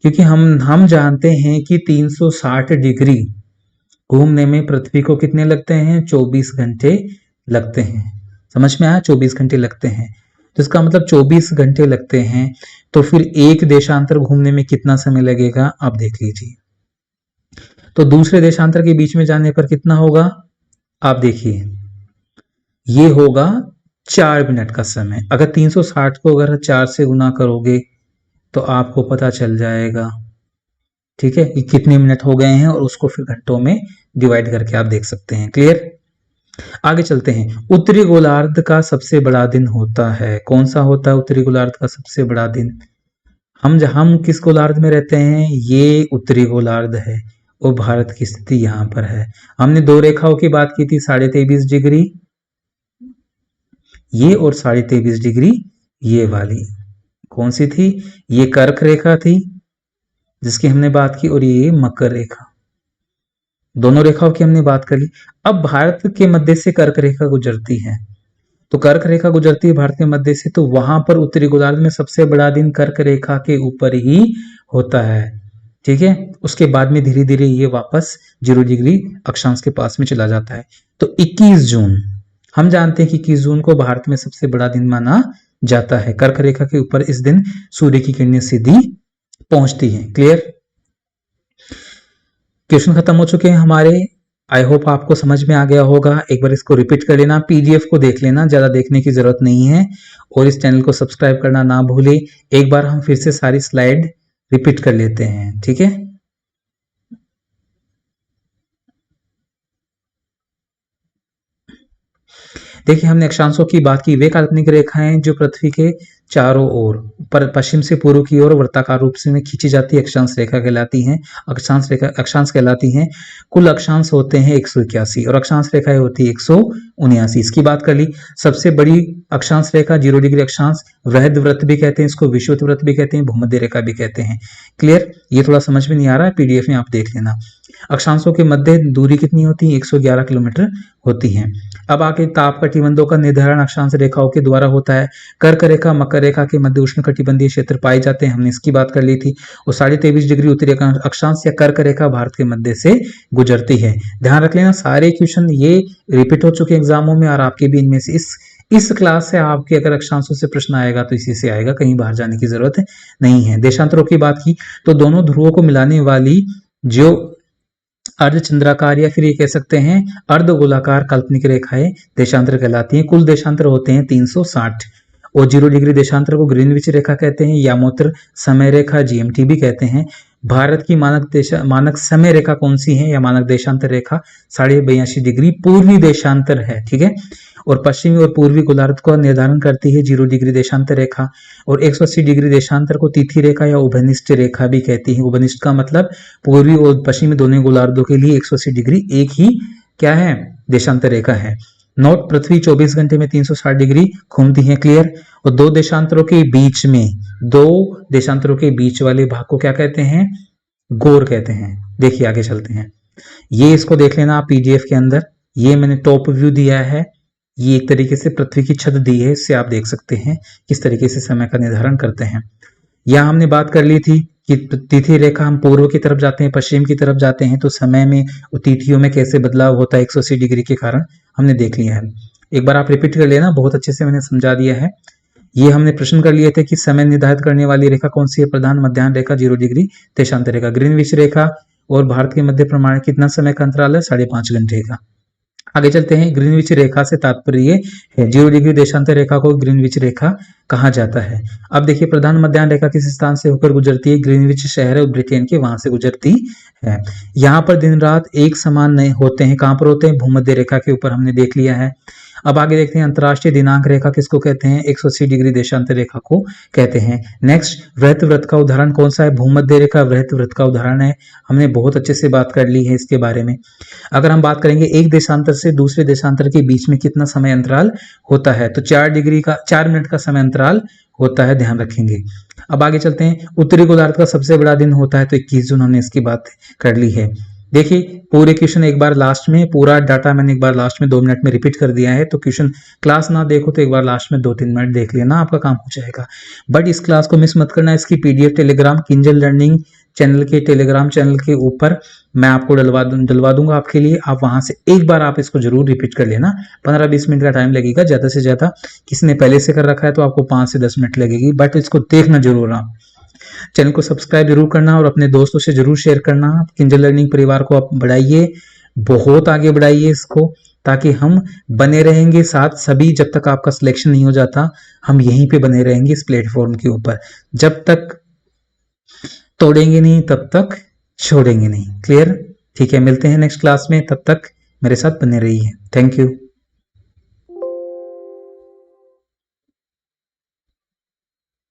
क्योंकि हम जानते हैं कि 360 डिग्री घूमने में पृथ्वी को कितने लगते हैं, 24 घंटे लगते हैं। समझ में आया, 24 घंटे लगते हैं, तो इसका मतलब 24 घंटे लगते हैं। तो फिर एक देशांतर घूमने में कितना समय लगेगा आप देख लीजिए। तो दूसरे देशांतर के बीच में जाने पर कितना होगा आप देखिए, ये होगा 4 मिनट का समय। अगर 360 को अगर 4 से गुना करोगे तो आपको पता चल जाएगा, ठीक है, कि कितने मिनट हो गए हैं, और उसको फिर घंटों में डिवाइड करके आप देख सकते हैं। क्लियर। आगे चलते हैं। उत्तरी गोलार्ध का सबसे बड़ा दिन होता है, कौन सा होता है उत्तरी गोलार्ध का सबसे बड़ा दिन। हम किस गोलार्ध में रहते हैं, ये उत्तरी गोलार्ध है और भारत की स्थिति यहाँ पर है। हमने 2 रेखाओं की बात की थी, 23.5 डिग्री ये और 23.5 डिग्री ये वाली, कौन सी थी, ये कर्क रेखा थी जिसकी हमने बात की, और ये मकर रेखा, दोनों रेखाओं की हमने बात कर ली। अब भारत के मध्य से कर्क रेखा गुजरती है, तो कर्क रेखा गुजरती है भारत के मध्य से, तो वहां पर उत्तरी गोलार्ध में सबसे बड़ा दिन कर्क रेखा के ऊपर ही होता है। ठीक है, उसके बाद में धीरे धीरे ये वापस 0 डिग्री अक्षांश के पास में चला जाता है। तो 21 जून हम जानते हैं कि 21 जून को भारत में सबसे बड़ा दिन माना जाता है। कर्क रेखा के ऊपर इस दिन सूर्य की किरणें सीधी पहुंचती हैं। क्लियर। क्वेश्चन खत्म हो चुके हैं हमारे। आई होप आपको समझ में आ गया होगा। एक बार इसको रिपीट कर लेना, पीडीएफ को देख लेना, ज्यादा देखने की जरूरत नहीं है, और इस चैनल को सब्सक्राइब करना ना भूले। एक बार हम फिर से सारी स्लाइड रिपीट कर लेते हैं, ठीक है। देखिए हमने अक्षांशों की बात की, वे काल्पनिक रेखाएं जो पृथ्वी के चारों ओर पश्चिम से पूर्व की ओर वृत्ताकार रूप से में खींची जाती है अक्षांश रेखा कहलाती हैं। अक्षांश कहलाती हैं। कुल अक्षांश होते हैं 181 और अक्षांश रेखाएं होती है 179। इसकी बात कर ली। सबसे बड़ी अक्षांश रेखा 0 डिग्री अक्षांश वृहद व्रत भी कहते हैं, इसको विषुवत व्रत भी कहते हैं, भूमध्य रेखा भी कहते हैं। क्लियर। ये थोड़ा समझ में नहीं आ रहा है, पीडीएफ में आप देख लेना। अक्षांशों के मध्य दूरी कितनी होती है, 111 किलोमीटर होती है। अब आगे ताप कटिबंधों का निर्धारण अक्षांश रेखाओं के द्वारा होता है। कर्क रेखा मकर रेखा के मध्य उष्ण कटिबंधीय क्षेत्र पाए जाते हैं, हमने इसकी बात कर ली थी। और 23.5 डिग्री उत्तरी अक्षांश या कर्क रेखा भारत के मध्य से गुजरती है। ध्यान रख लेना, सारे क्वेश्चन ये रिपीट हो चुके एग्जामों में, और आपके भी इनमें से इस क्लास से आपके अगर अक्षांशों से प्रश्न आएगा तो इसी से आएगा, कहीं बाहर जाने की जरूरत नहीं है। देशांतरों की बात की तो दोनों ध्रुवों को मिलाने वाली जो अर्धचंद्राकार या फिर ये कह सकते हैं अर्धगोलाकार काल्पनिक रेखाएं देशांतर कहलाती हैं। कुल देशांतर होते हैं 360 और 0 डिग्री देशांतर को ग्रीनविच रेखा कहते हैं, यामोत्तर समय रेखा जीएमटी भी कहते हैं। भारत की मानक समय रेखा कौन सी है या मानक देशांतर रेखा 82.5 डिग्री पूर्वी देशांतर है, ठीक है। और पश्चिमी और पूर्वी गोलार्ध को निर्धारण करती है 0 डिग्री देशांतर रेखा। और 180 डिग्री देशांतर को तिथि रेखा या उभयनिष्ठ रेखा भी कहती है। उभयनिष्ठ का मतलब पूर्वी और पश्चिमी दोनों गोलार्धों के लिए 180 डिग्री एक ही क्या है, देशांतर रेखा है। नोट, पृथ्वी 24 घंटे में 360 डिग्री घूमती है, क्लियर। और दो देशांतरों के बीच वाले भाग को क्या कहते हैं, गोर कहते हैं। देखिए आगे चलते हैं, ये इसको देख लेना आप पीडीएफ के अंदर, ये मैंने टॉप व्यू दिया है, ये एक तरीके से पृथ्वी की छत दी है, इससे आप देख सकते हैं किस तरीके से समय का निर्धारण करते हैं। यहां हमने बात कर ली थी कि तिथि रेखा हम पूर्व की तरफ जाते हैं, पश्चिम की तरफ जाते हैं तो समय में और तिथियों में कैसे बदलाव होता है 180 डिग्री के कारण, हमने देख लिया है। एक बार आप रिपीट कर लेना, बहुत अच्छे से मैंने समझा दिया है। ये हमने प्रश्न कर लिए थे कि समय निर्धारित करने वाली रेखा कौन सी है, प्रधान मध्याह्न रेखा, 0 डिग्री देशांतर रेखा, ग्रीनविच रेखा। और भारत के मध्य प्रमाण कितना समय का अंतराल है, 5.5 घंटे का। आगे चलते हैं, ग्रीनविच रेखा से तात्पर्य है 0 डिग्री देशांतर रेखा को ग्रीनविच रेखा कहा जाता है। अब देखिए, प्रधान मध्याह्न रेखा किस स्थान से होकर गुजरती है, ग्रीनविच शहर है ब्रिटेन के, वहां से गुजरती है। यहाँ पर दिन रात एक समान नहीं होते हैं, कहां पर होते हैं, भूमध्य रेखा के ऊपर, हमने देख लिया है। अब आगे देखते हैं, अंतरराष्ट्रीय दिनांक रेखा किसको कहते हैं, 180 डिग्री देशांतर रेखा को कहते हैं। नेक्स्ट, वृत्त वृत्त का उदाहरण कौन सा है, भूमध्य रेखा वृत्त वृत्त का उदाहरण है, हमने बहुत अच्छे से बात कर ली है इसके बारे में। अगर हम बात करेंगे एक देशांतर से दूसरे देशांतर के बीच में कितना समय अंतराल होता है, तो 4 मिनट का समय अंतराल होता है, ध्यान रखेंगे। अब आगे चलते हैं, उत्तरी गोलार्ध का सबसे बड़ा दिन होता है तो 21 जून, हमने इसकी बात कर ली है। देखिए पूरे क्वेश्चन एक बार लास्ट में, पूरा डाटा मैंने एक बार लास्ट में 2 मिनट में रिपीट कर दिया है, तो क्वेश्चन क्लास ना देखो तो एक बार लास्ट में 2-3 मिनट देख लेना, आपका काम हो जाएगा। बट इस क्लास को मिस मत करना, इसकी PDF Telegram Kinjal learning channel के टेलीग्राम चैनल के ऊपर मैं आपको डलवा दूंगा आपके लिए। आप वहां से एक बार आप इसको जरूर रिपीट कर लेना, 15-20 मिनट का टाइम लगेगा ज्यादा से ज्यादा। किसी ने पहले से कर रखा है तो आपको 5 से 10 मिनट लगेगी, बट इसको देखना जरूर। आप चैनल को सब्सक्राइब जरूर करना और अपने दोस्तों से जरूर शेयर करना। किंजल लर्निंग परिवार को आप बढ़ाइए, बहुत आगे बढ़ाइए इसको, ताकि हम बने रहेंगे साथ सभी। जब तक आपका सिलेक्शन नहीं हो जाता हम यहीं पे बने रहेंगे इस प्लेटफॉर्म के ऊपर, जब तक तोड़ेंगे नहीं तब तक छोड़ेंगे नहीं, क्लियर। ठीक है, मिलते हैं नेक्स्ट क्लास में, तब तक मेरे साथ बने रहिए। Thank you.